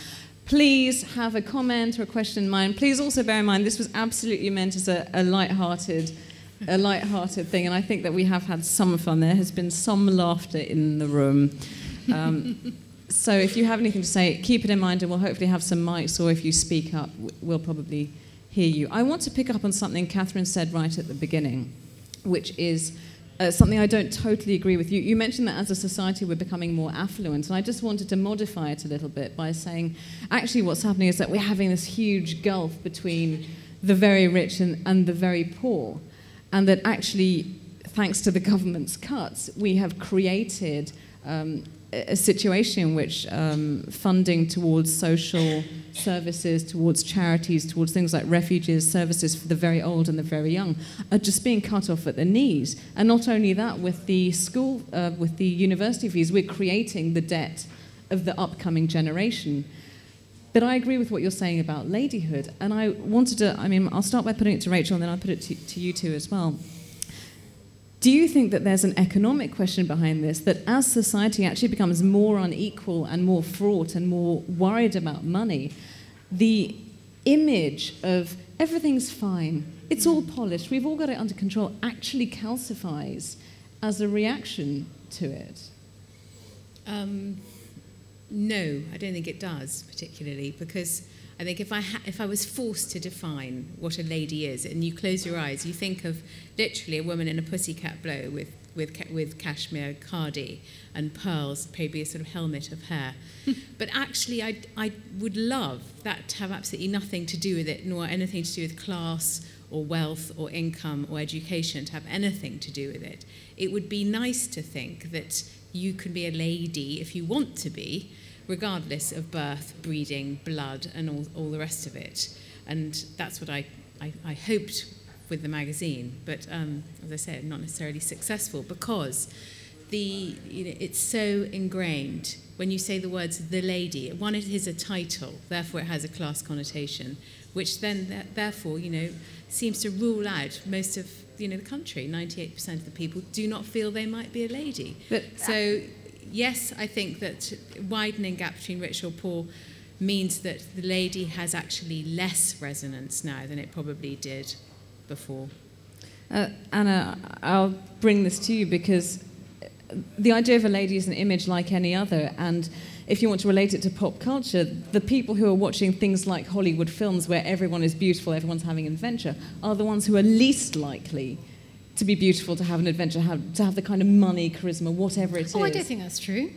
Please have a comment or a question in mind. Please also bear in mind this was absolutely meant as a light-hearted thing, and I think that we have had some fun. There has been some laughter in the room. So if you have anything to say, keep it in mind, and we'll hopefully have some mics, or if you speak up, we'll probably hear you. I want to pick up on something Catherine said right at the beginning, which is something I don't totally agree with. You mentioned that as a society we're becoming more affluent, and I just wanted to modify it a little bit by saying actually what's happening is that we're having this huge gulf between the very rich and the very poor, and that actually, thanks to the government's cuts, we have created a situation in which funding towards social services, towards charities, towards things like refuges, services for the very old and the very young, are just being cut off at the knees. And not only that, with the with the university fees, we're creating the debt of the upcoming generation. But I agree with what you're saying about ladyhood, and I wanted to, I'll start by putting it to Rachel, and then I'll put it to you two as well. Do you think that there's an economic question behind this, that as society actually becomes more unequal and more fraught and more worried about money, the image of everything's fine, it's all polished, we've all got it under control, actually calcifies as a reaction to it? No, I don't think it does particularly, because I think if I was forced to define what a lady is, and you close your eyes, you think of literally a woman in a pussycat blow with cashmere cardi and pearls, maybe a sort of helmet of hair. But actually, I would love that to have absolutely nothing to do with it, nor anything to do with class or wealth or income or education, to have anything to do with it. It would be nice to think that you can be a lady if you want to be, regardless of birth, breeding, blood, and all the rest of it. And that's what I hoped with the magazine. But as I said, not necessarily successful, because it's so ingrained. When you say the words "the lady," one, it is a title, therefore it has a class connotation, which then therefore seems to rule out most of the country. 98% of the people do not feel they might be a lady. Yes, I think that widening gap between rich or poor means that the lady has actually less resonance now than it probably did before. Anna, I'll bring this to you because the idea of a lady is an image like any other, and if you want to relate it to pop culture, the people who are watching things like Hollywood films where everyone is beautiful, everyone's having an adventure, are the ones who are least likely to be beautiful, to have an adventure, to have the kind of money, charisma, whatever it is. Oh, I don't think that's true.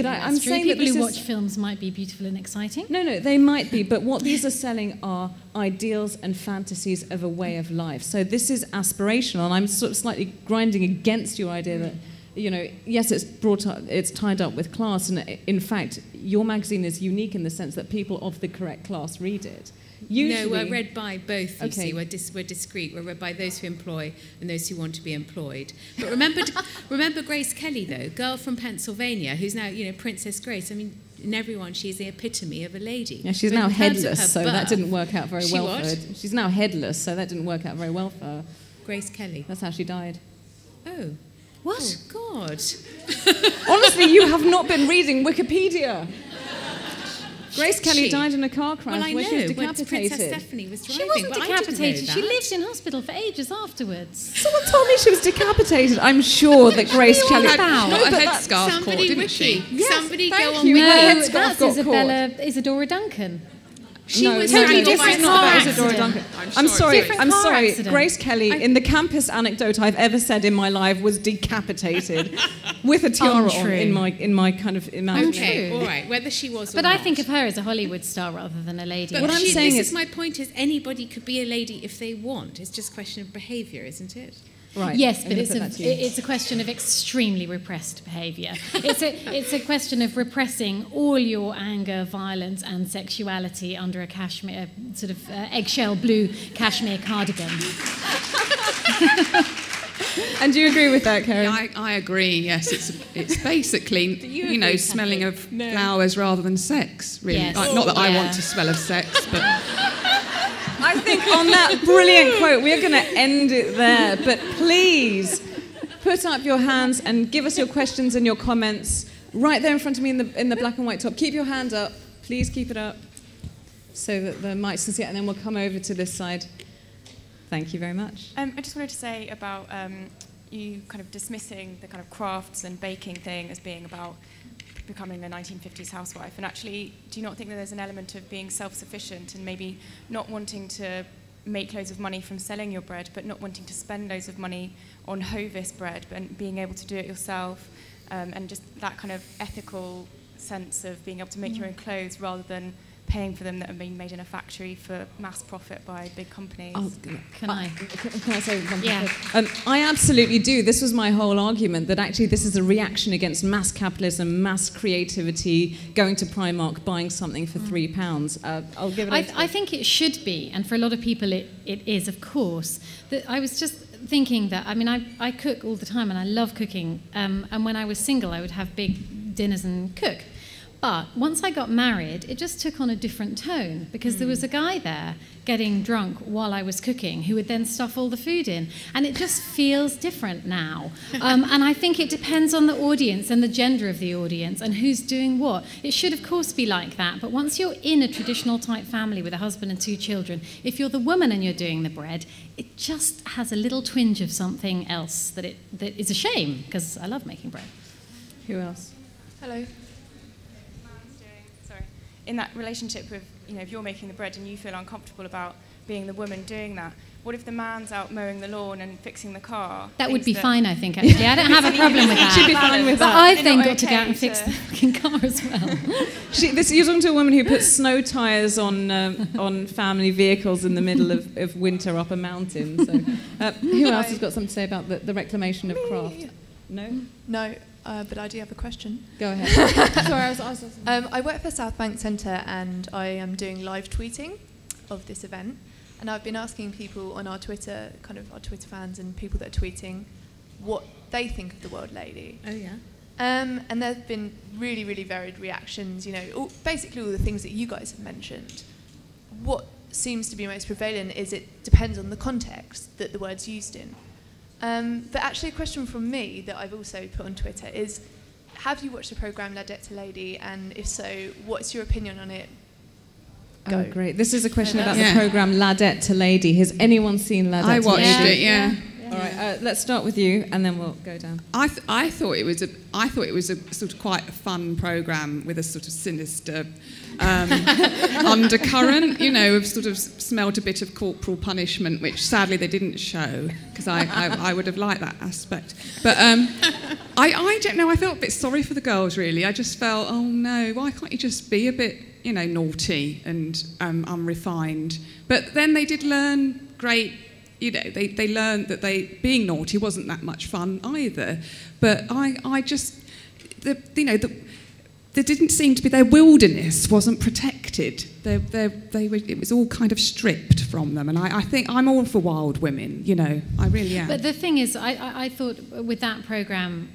I'm saying people that who watch films might be beautiful and exciting. No, they might be, but what these are selling are ideals and fantasies of a way of life. So this is aspirational, and I'm sort of slightly grinding against your idea that, you know, yes, it's tied up with class, and in fact, your magazine is unique in the sense that people of the correct class read it. Usually, no, we're read by both, you see. We're discreet. We're read by those who employ and those who want to be employed. But remember Grace Kelly, though, girl from Pennsylvania, who's now, you know, Princess Grace. I mean, in everyone, she's the epitome of a lady. Yeah, she's now headless, so that didn't work out very well for her. She's now headless, so that didn't work out very well for her. Grace Kelly. That's how she died. Oh. What? Oh, God. Honestly, you have not been reading Wikipedia. Grace Kelly died in a car crash where she was decapitated. Princess Stephanie was driving. She wasn't decapitated. She lived in hospital for ages afterwards. Someone told me she was decapitated. I'm sure that Grace Kelly... Got a headscarf caught, didn't she? Yes, somebody go on Wiki. No, that's Isadora Duncan. She was totally different. I'm sorry. Accident. Grace Kelly, in the campus anecdote I've ever said in my life, was decapitated with a tiara on in my kind of imagination. Okay, all right. Whether she was, or but not. I think of her as a Hollywood star rather than a lady. But what I'm saying is my point is anybody could be a lady if they want. It's just a question of behaviour, isn't it? Right. Yes, but it's a question of extremely repressed behaviour. It's a question of repressing all your anger, violence, and sexuality under a cashmere sort of eggshell blue cashmere cardigan. And do you agree with that, Karen? Yeah, I agree. Yes, it's basically you know, smelling of flowers rather than sex. Really, yes. Not that I want to smell of sex, but. I think on that brilliant quote, we're going to end it there. But please, put up your hands and give us your questions and your comments right there in front of me in the black and white top. Keep your hand up. Please keep it up so that the mics can see it, and then we'll come over to this side. Thank you very much. I just wanted to say about you kind of dismissing the kind of crafts and baking thing as being about becoming a 1950s housewife, and actually, do you not think that there's an element of being self-sufficient and maybe not wanting to make loads of money from selling your bread, but not wanting to spend loads of money on Hovis bread, and being able to do it yourself, and just that kind of ethical sense of being able to make your own clothes rather than paying for them that are being made in a factory for mass profit by big companies. Can I say something? Yeah. I absolutely do. This was my whole argument, that actually this is a reaction against mass capitalism, mass creativity, going to Primark, buying something for £3. I'll give it I think it should be, and for a lot of people it is, of course. I was just thinking that, I mean, I cook all the time and I love cooking, and when I was single I would have big dinners and cook. But once I got married, it just took on a different tone, because there was a guy there getting drunk while I was cooking who would then stuff all the food in. And it just feels different now. And I think it depends on the audience and the gender of the audience and who's doing what. It should, of course, be like that. But once you're in a traditional type family with a husband and 2 children, if you're the woman and you're doing the bread, it just has a little twinge of something else that is a shame, because I love making bread. Who else? Hello. In that relationship with, you know, if you're making the bread and you feel uncomfortable about being the woman doing that, what if the man's out mowing the lawn and fixing the car? That would be fine, I think, actually. I don't have a problem with that. She'd be fine with that. But I've then got to go out and fix the fucking car as well. You're talking to a woman who puts snow tyres on family vehicles in the middle of winter up a mountain. So, who else has got something to say about the reclamation of craft? No? No. But I do have a question. Go ahead. Sorry, I work for Southbank Centre, and I am doing live tweeting of this event. And I've been asking people on our Twitter, kind of our Twitter fans and people that are tweeting, what they think of the World Lady. Oh, yeah. And there have been really, really varied reactions, you know, basically all the things that you guys have mentioned. What seems to be most prevalent is it depends on the context that the word's used in. But actually a question from me that I've also put on Twitter is, have you watched the programme La Dette to Lady, and if so, what's your opinion on it Go. Oh, great. This is a question about the programme Ladette to Lady. Has anyone seen Ladette to Lady? I watched it, yeah. All right, let's start with you, and then we'll go down. I thought it was a sort of quite a fun programme with a sort of sinister undercurrent. You know, sort of smelt a bit of corporal punishment, which sadly they didn't show, because I would have liked that aspect. But I don't know. I felt a bit sorry for the girls, really. I just felt, oh no, why can't you just be a bit, you know, naughty and unrefined? But then they did learn great. You know, they learned that being naughty wasn't that much fun either. But I just, there didn't seem to be, their wilderness wasn't protected. It was all kind of stripped from them. And I think I'm all for wild women, you know, I really am. But the thing is, I thought with that programme,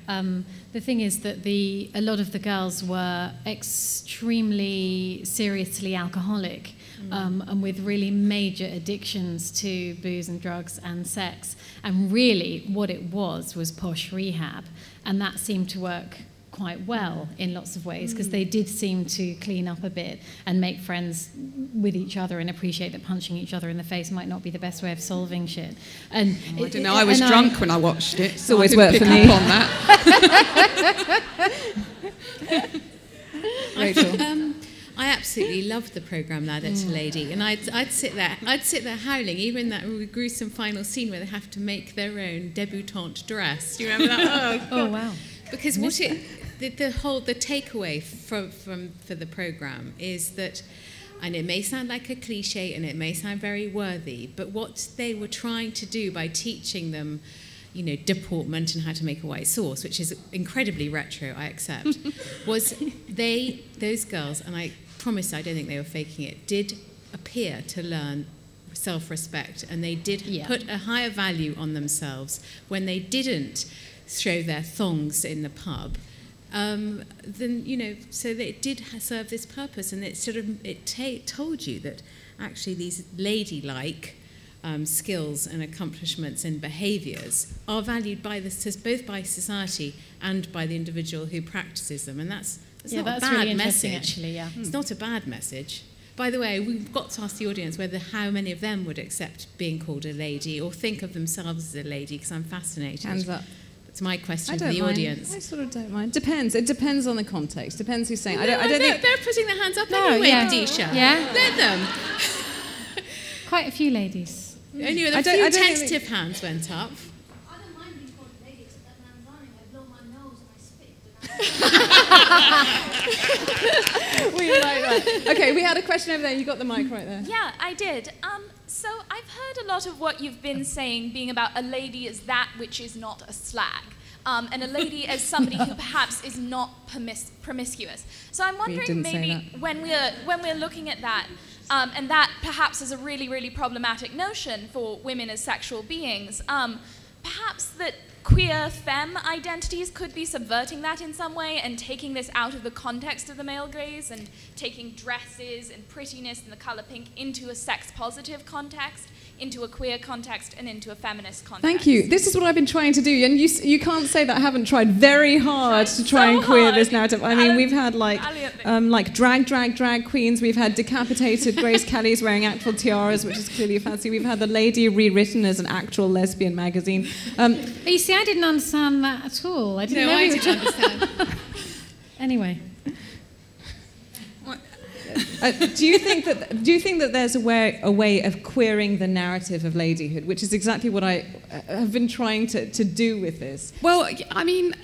the thing is that a lot of the girls were extremely seriously alcoholic. And with really major addictions to booze and drugs and sex. And really what it was posh rehab. And that seemed to work quite well in lots of ways, because they did seem to clean up a bit and make friends with each other and appreciate that punching each other in the face might not be the best way of solving shit. And I don't know, I was drunk when I watched it. It's always worked for me. On that. Rachel. I absolutely loved the programme Ladette to Lady, and I'd sit there howling, even in that gruesome final scene where they have to make their own debutante dress. Do you remember that? Oh wow! Because the takeaway for the programme is that, and it may sound like a cliche and it may sound very worthy, but what they were trying to do by teaching them, you know, deportment and how to make a white sauce, which is incredibly retro, I accept, was those girls, and I promise I don't think they were faking it, did appear to learn self-respect, and they did put a higher value on themselves when they didn't show their thongs in the pub. Then, you know, so that it did serve this purpose, and it told you that actually these ladylike skills and accomplishments and behaviours are valued both by society and by the individual who practices them, and that's not a bad really message. Actually, It's not a bad message. By the way, we've got to ask the audience how many of them would accept being called a lady or think of themselves as a lady, because I'm fascinated. Hands up. That's my question to the audience. I sort of don't mind. Depends. It depends on the context. Depends who's saying. No, I don't think they're putting their hands up anyway, Bidisha. Yeah. Let them. Quite a few ladies. Only a few tentative hands went up. I don't mind being called a lady, except that when I'm running, I blow my nose and I spit. we like that. Okay, we had a question over there. You got the mic right there. Yeah, I did. So I've heard a lot of what you've been saying being about a lady as that which is not a slag. And a lady as somebody who perhaps is not promiscuous. So I'm wondering maybe when we're looking at that, and that perhaps is a really, really problematic notion for women as sexual beings, perhaps that queer femme identities could be subverting that in some way and taking this out of the context of the male gaze and taking dresses and prettiness and the colour pink into a sex-positive context, into a queer context, and into a feminist context. Thank you. This is what I've been trying to do, and you can't say that I haven't tried very hard to try and queer this narrative. I mean, we've had like drag queens. We've had decapitated Grace Kelly's wearing actual tiaras, which is clearly a fancy. We've had The Lady rewritten as an actual lesbian magazine. But you see, I didn't understand that at all. I didn't know. I didn't understand. Anyway. Do you think that there's a way of queering the narrative of ladyhood, which is exactly what I have been trying to do with this? Well, I mean,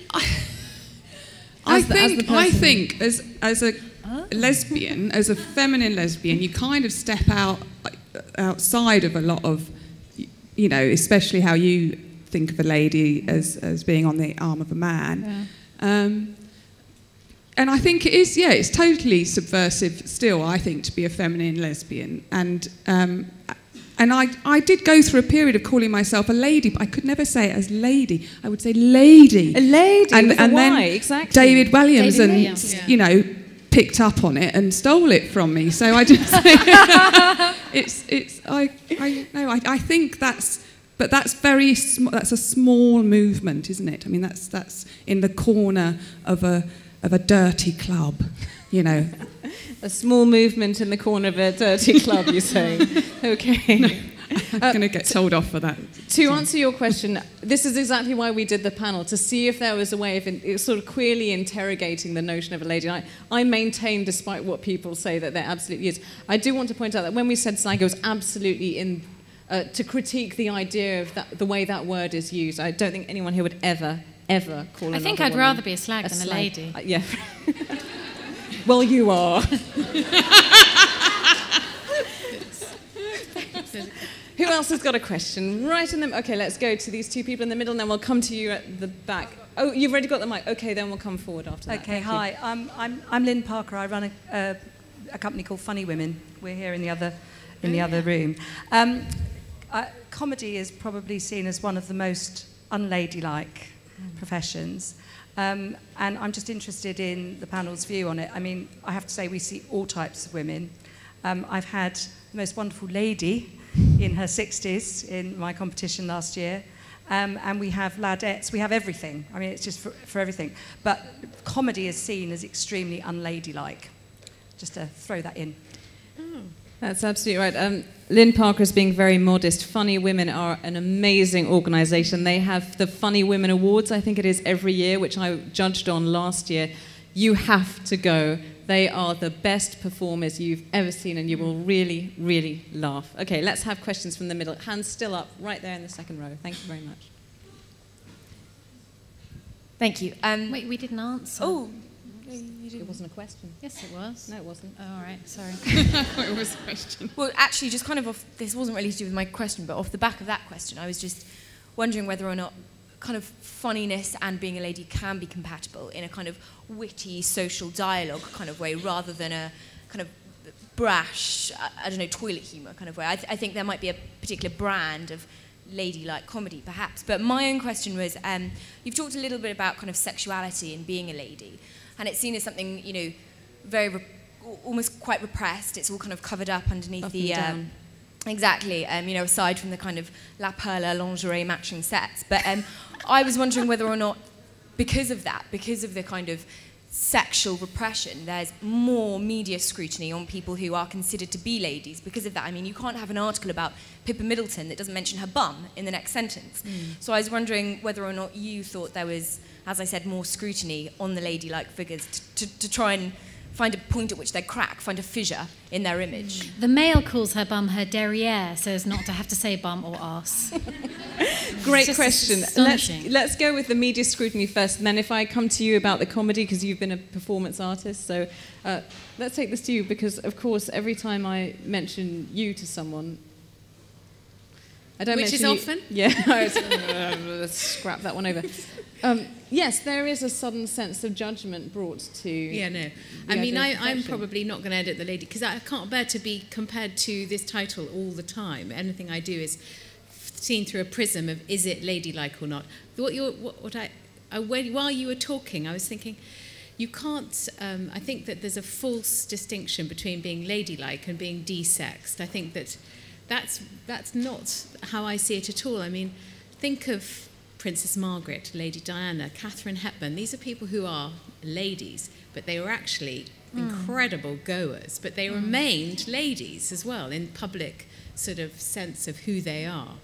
I think as a lesbian, as a feminine lesbian, you kind of step outside of a lot of, you know, especially how you think of a lady as being on the arm of a man. Yeah. And I think it is, it's totally subversive still, I think, to be a feminine lesbian. And I did go through a period of calling myself a lady, but I could never say it as lady. I would say lady. A lady, and then exactly. David Williams you know, picked up on it and stole it from me. So I just I think that's. But that's that's a small movement, isn't it? I mean, that's in the corner of a dirty club. you know. A small movement in the corner of a dirty club, you say? Okay. No, I'm going to get told off for that. To answer your question, this is exactly why we did the panel, to see if there was a way of sort of queerly interrogating the notion of a lady. I maintain, despite what people say, that there absolutely is. I do want to point out that when we said slag, it was absolutely to critique the idea of the way that word is used. I don't think anyone here would ever call I think I'd rather be a slag than a lady. Yeah. Well, you are. Who else has got a question? Right in the... Okay, let's go to these two people in the middle, and then we'll come to you at the back. Oh, you've already got the mic. Okay, then we'll come forward after that. Okay, hi. I'm Lynn Parker. I run a company called Funny Women. We're here in the other room. Comedy is probably seen as one of the most unladylike professions. And I'm just interested in the panel's view on it. I mean, I have to say we see all types of women. I've had the most wonderful lady in her 60s in my competition last year. And we have ladettes, we have everything. I mean, it's just for everything. But comedy is seen as extremely unladylike. Just to throw that in. Oh. That's absolutely right. Lynn Parker is being very modest. Funny Women are an amazing organisation. They have the Funny Women Awards, I think it is, every year, which I judged on last year. You have to go. They are the best performers you've ever seen, and you will really, really laugh. Okay, let's have questions from the middle. Hands still up, right there in the second row. Thank you very much. Thank you. Wait, we didn't answer. Oh, it wasn't a question. Yes, it was. No, it wasn't. Oh, all right, sorry. I thought it was a question. Well, actually, just kind of off, this wasn't really to do with my question, but off the back of that question, I was just wondering whether or not kind of funniness and being a lady can be compatible in a kind of witty social dialogue kind of way, rather than a kind of brash, I don't know, toilet humour kind of way. I think there might be a particular brand of ladylike comedy, perhaps. But my own question was, you've talked a little bit about kind of sexuality and being a lady, and it's seen as something, you know, very almost quite repressed. It's all kind of covered up underneath up the... Exactly, you know, aside from the kind of La Perla lingerie matching sets. But I was wondering whether or not, because of that, because of the kind of sexual repression, there's more media scrutiny on people who are considered to be ladies because of that. I mean, you can't have an article about Pippa Middleton that doesn't mention her bum in the next sentence. So I was wondering whether or not you thought there was, as I said, more scrutiny on the ladylike figures to try and find a point at which they crack, find a fissure in their image. The Mail calls her bum her derriere, so as not to have to say bum or arse. Great question. Let's go with the media scrutiny first, and then if I come to you about the comedy, because you've been a performance artist, so let's take this to you, because, of course, every time I mention you to someone, I don't mention you. Which is often? Yeah, let's scrap that one over. Yes, there is a sudden sense of judgment brought to... Yeah, no. I mean, I'm probably not going to edit the lady, because I can't bear to be compared to this title all the time. Anything I do is seen through a prism of, is it ladylike or not? While you were talking, I was thinking, you can't... I think that there's a false distinction between being ladylike and being desexed. I think that's not how I see it at all. I mean, think of Princess Margaret, Lady Diana, Catherine Hepburn. These are people who are ladies, but they were actually incredible goers, but they remained ladies as well in public sort of sense of who they are.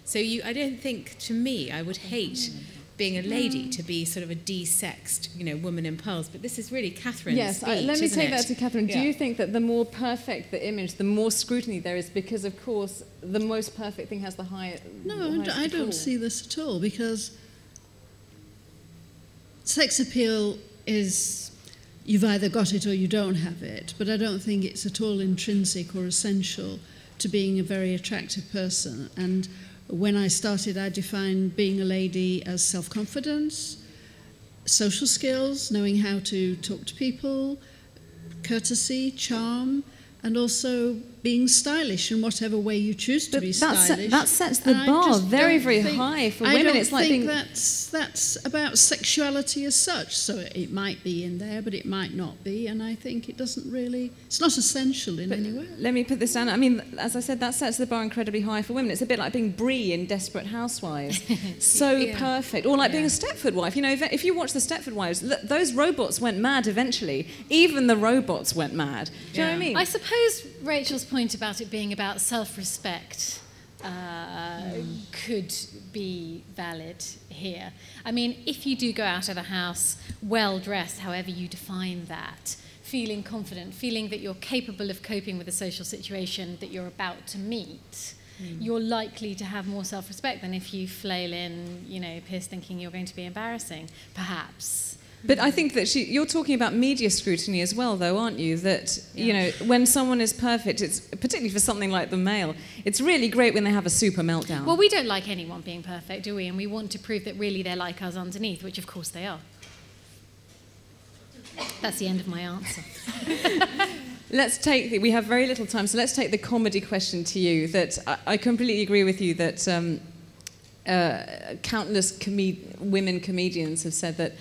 So I don't think, to me, I would hate being a lady to be sort of a desexed, you know, woman in pearls. But this is really Catherine's speech, let me take that to Catherine. Yeah. Do you think that the more perfect the image, the more scrutiny there is, because, of course, the most perfect thing has the highest... No, I don't see this at all, because sex appeal is... You've either got it or you don't have it, but I don't think it's at all intrinsic or essential to being a very attractive person. And when I started, I defined being a lady as self-confidence, social skills, knowing how to talk to people, courtesy, charm, and also being stylish in whatever way you choose to be stylish. That sets the bar very, very high for women. I don't think that's about sexuality as such. So it might be in there, but it might not be. And I think it doesn't really, it's not essential in any way. Let me put this down. I mean, as I said, that sets the bar incredibly high for women. It's a bit like being Brie in Desperate Housewives. So perfect. Or like being a Stepford wife. You know, if you watch the Stepford Wives, those robots went mad eventually. Even the robots went mad. Do you know what I mean? I suppose Rachel's point about it being about self-respect could be valid here. I mean, if you do go out of the house well-dressed, however you define that, feeling confident, feeling that you're capable of coping with a social situation that you're about to meet, you're likely to have more self-respect than if you flail in, you know, pissed thinking you're going to be embarrassing, perhaps. But I think that you're talking about media scrutiny as well, though, aren't you? That, you know, when someone is perfect, it's particularly for something like the Mail, it's really great when they have a super meltdown. Well, we don't like anyone being perfect, do we? And we want to prove that really they're like us underneath, which of course they are. That's the end of my answer. We have very little time, so let's take the comedy question to you. That I completely agree with you that countless women comedians have said that,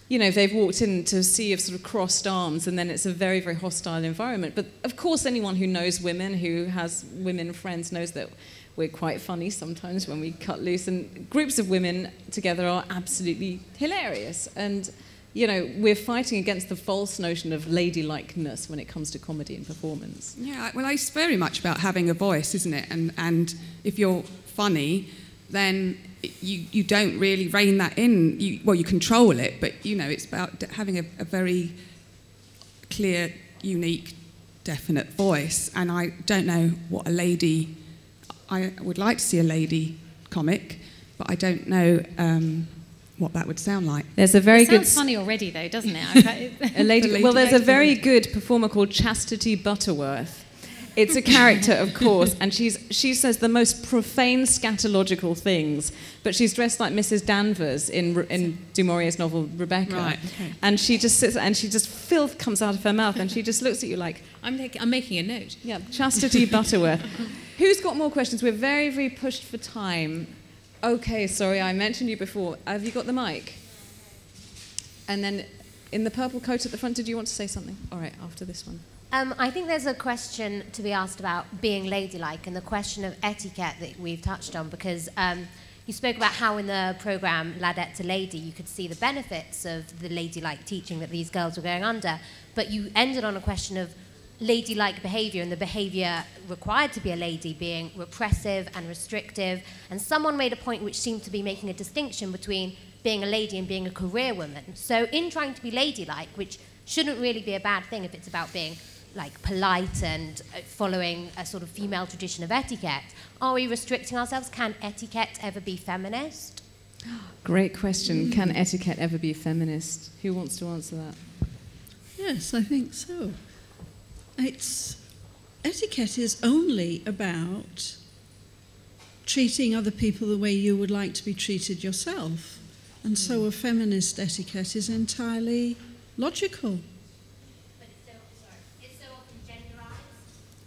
you know, they've walked into a sea of sort of crossed arms and then it's a very, very hostile environment. But of course, anyone who knows women, who has women friends, knows that we're quite funny sometimes when we cut loose. And groups of women together are absolutely hilarious. And, you know, we're fighting against the false notion of ladylikeness when it comes to comedy and performance. Yeah, well, it's very much about having a voice, isn't it? And if you're funny, then you don't really rein that in. You control it, but, you know, it's about having a very clear, unique, definite voice. And I don't know what I would like to see a lady comic, but I don't know what that would sound like. There's a very good... sounds funny already, though, doesn't it? Well, there's a very good performer called Chastity Butterworth. It's a character, of course, and she says the most profane scatological things, but she's dressed like Mrs. Danvers in Du Maurier's novel Rebecca. Right, okay. And she just sits and filth comes out of her mouth, and she just looks at you like... I'm making a note. Yeah, Chastity Butterworth. Who's got more questions? We're very, very pushed for time. Okay, sorry, I mentioned you before. Have you got the mic? And then in the purple coat at the front, did you want to say something? All right, after this one. I think there's a question to be asked about being ladylike and the question of etiquette that we've touched on, because you spoke about how in the programme Ladette to Lady you could see the benefits of the ladylike teaching that these girls were going under, but you ended on a question of ladylike behaviour and the behaviour required to be a lady being repressive and restrictive, and someone made a point which seemed to be making a distinction between being a lady and being a career woman. So in trying to be ladylike, which shouldn't really be a bad thing if it's about being like polite and following a sort of female tradition of etiquette, are we restricting ourselves? Can etiquette ever be feminist? Great question. Can etiquette ever be feminist? Who wants to answer that? Yes, I think so. Etiquette is only about treating other people the way you would like to be treated yourself. And so a feminist etiquette is entirely logical.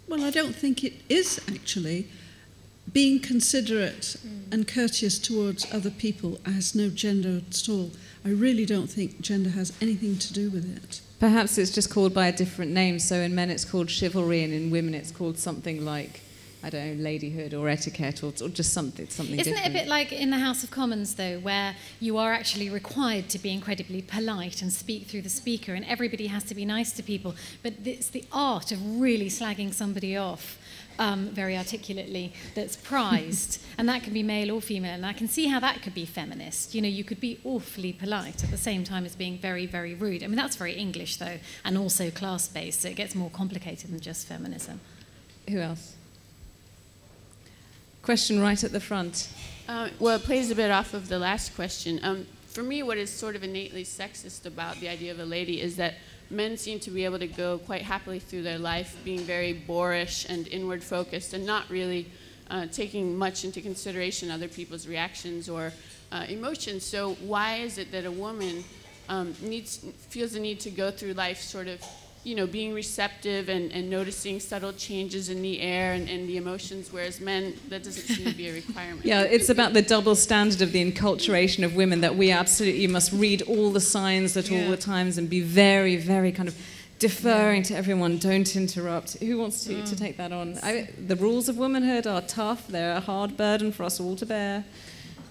Well, I don't think it is, actually. Being considerate and courteous towards other people has no gender at all. I really don't think gender has anything to do with it. Perhaps it's just called by a different name. So in men it's called chivalry, and in women it's called something like, I don't know, ladyhood or etiquette, or just something different. Isn't it a bit like in the House of Commons, though, where you are actually required to be incredibly polite and speak through the speaker, and everybody has to be nice to people, but it's the art of really slagging somebody off very articulately that's prized, and that can be male or female, and I can see how that could be feminist. You know, you could be awfully polite at the same time as being very, very rude. I mean, that's very English, though, and also class-based, so it gets more complicated than just feminism. Who else? Question right at the front. Well, it plays a bit off of the last question. For me, what is sort of innately sexist about the idea of a lady is that men seem to be able to go quite happily through their life being very boorish and inward focused and not really taking much into consideration other people's reactions or emotions. So why is it that a woman feels the need to go through life sort of being receptive and noticing subtle changes in the air and the emotions, whereas men, that doesn't seem to be a requirement. Yeah, it's about the double standard of the enculturation of women, that we absolutely must read all the signs at all the times and be very, very kind of deferring to everyone, don't interrupt. Who wants to take that on? The rules of womanhood are tough. They're a hard burden for us all to bear.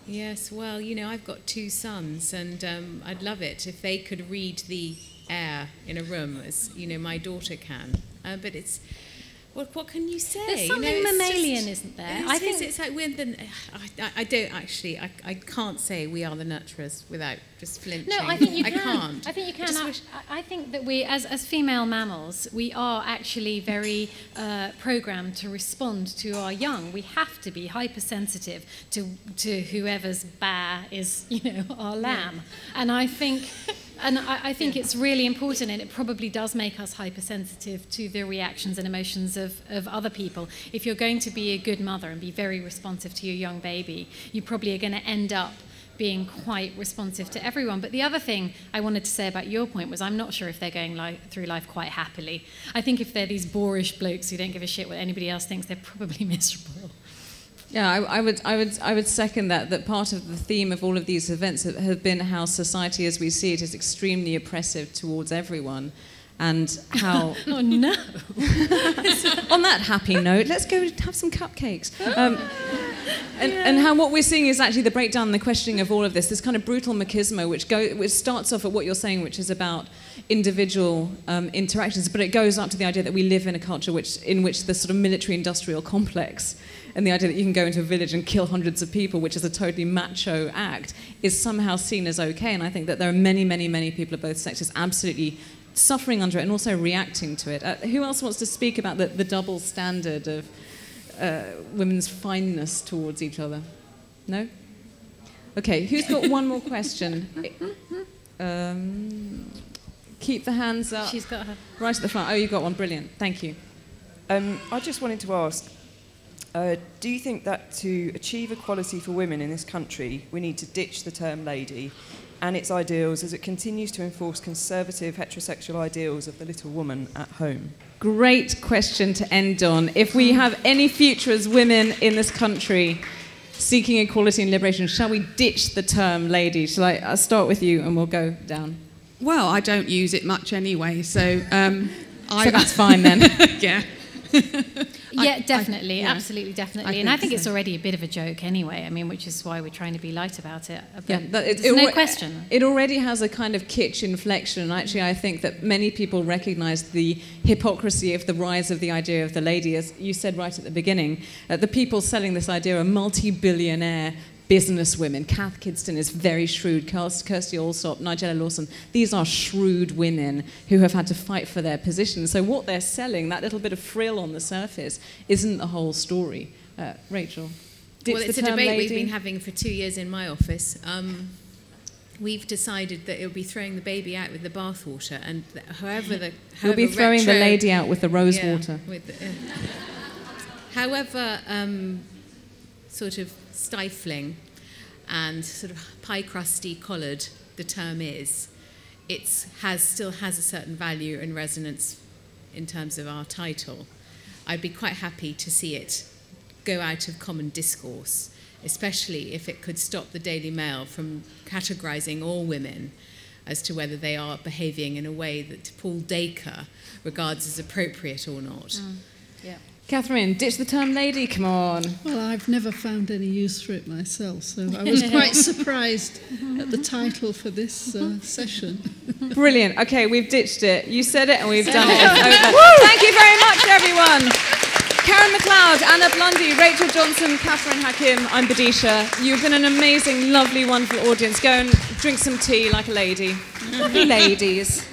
Yes, well, I've got 2 sons, and I'd love it if they could read the air in a room as, my daughter can. But it's... What can you say? There's something mammalian, isn't there? I think it's like we're the... I don't actually... I can't say we are the nurturers without just flinching. No, I think you can. I can't. I think you can. I think that we, as female mammals, we are actually very programmed to respond to our young. We have to be hypersensitive to whoever's bear is, our lamb. And I think... And I think it's really important, and it probably does make us hypersensitive to the reactions and emotions of other people. If you're going to be a good mother and be very responsive to your young baby, you probably are going to end up being quite responsive to everyone. But the other thing I wanted to say about your point was I'm not sure if they're going through life quite happily. I think if they're these boorish blokes who don't give a shit what anybody else thinks, they're probably miserable. Yeah, I would second that part of the theme of all of these events have been how society as we see it is extremely oppressive towards everyone, and how... Oh no! On that happy note, let's go have some cupcakes. And how what we're seeing is actually the breakdown and the questioning of all of this kind of brutal machismo, which starts off at what you're saying, which is about individual interactions, but it goes up to the idea that we live in a culture in which the sort of military-industrial complex and the idea that you can go into a village and kill hundreds of people, which is a totally macho act, is somehow seen as okay. And I think that there are many, many, many people of both sexes absolutely suffering under it and also reacting to it. Who else wants to speak about the double standard of women's fineness towards each other? No? Okay, who's got one more question? Keep the hands up. She's got her. Right at the front. Oh, you've got one. Brilliant. Thank you. I just wanted to ask, do you think that to achieve equality for women in this country, we need to ditch the term lady and its ideals as it continues to enforce conservative heterosexual ideals of the little woman at home? Great question to end on. If we have any future as women in this country seeking equality and liberation, shall we ditch the term lady? I'll start with you and we'll go down. Well, I don't use it much anyway, so... so that's fine then. Yeah. Yeah, definitely, absolutely, definitely. I think it's already a bit of a joke anyway, which is why we're trying to be light about it. There's no question. It already has a kind of kitsch inflection, and actually I think that many people recognise the hypocrisy of the rise of the idea of the lady. As you said right at the beginning, the people selling this idea are multi-billionaire business women. Kath Kidston is very shrewd, Kirsty Allsop, Nigella Lawson. These are shrewd women who have had to fight for their positions. So what they're selling, that little bit of frill on the surface, isn't the whole story. Rachel? Well, it's a debate we've been having for 2 years in my office. We've decided that it'll be throwing the baby out with the bathwater, and We'll be throwing the lady out with the rose water. However sort of stifling and sort of pie-crusty collared the term is, it still has a certain value and resonance in terms of our title. I'd be quite happy to see it go out of common discourse, especially if it could stop the Daily Mail from categorising all women as to whether they are behaving in a way that Paul Dacre regards as appropriate or not. Yeah. Catherine, ditch the term lady, come on. Well, I've never found any use for it myself, so I was quite surprised at the title for this session. Brilliant. Okay, we've ditched it. You said it and we've done it. It's over. Thank you very much, everyone. Karen McLeod, Anna Blundy, Rachel Johnson, Catherine Hakim, I'm Bidisha. You've been an amazing, lovely, wonderful audience. Go and drink some tea like a lady. Lovely ladies.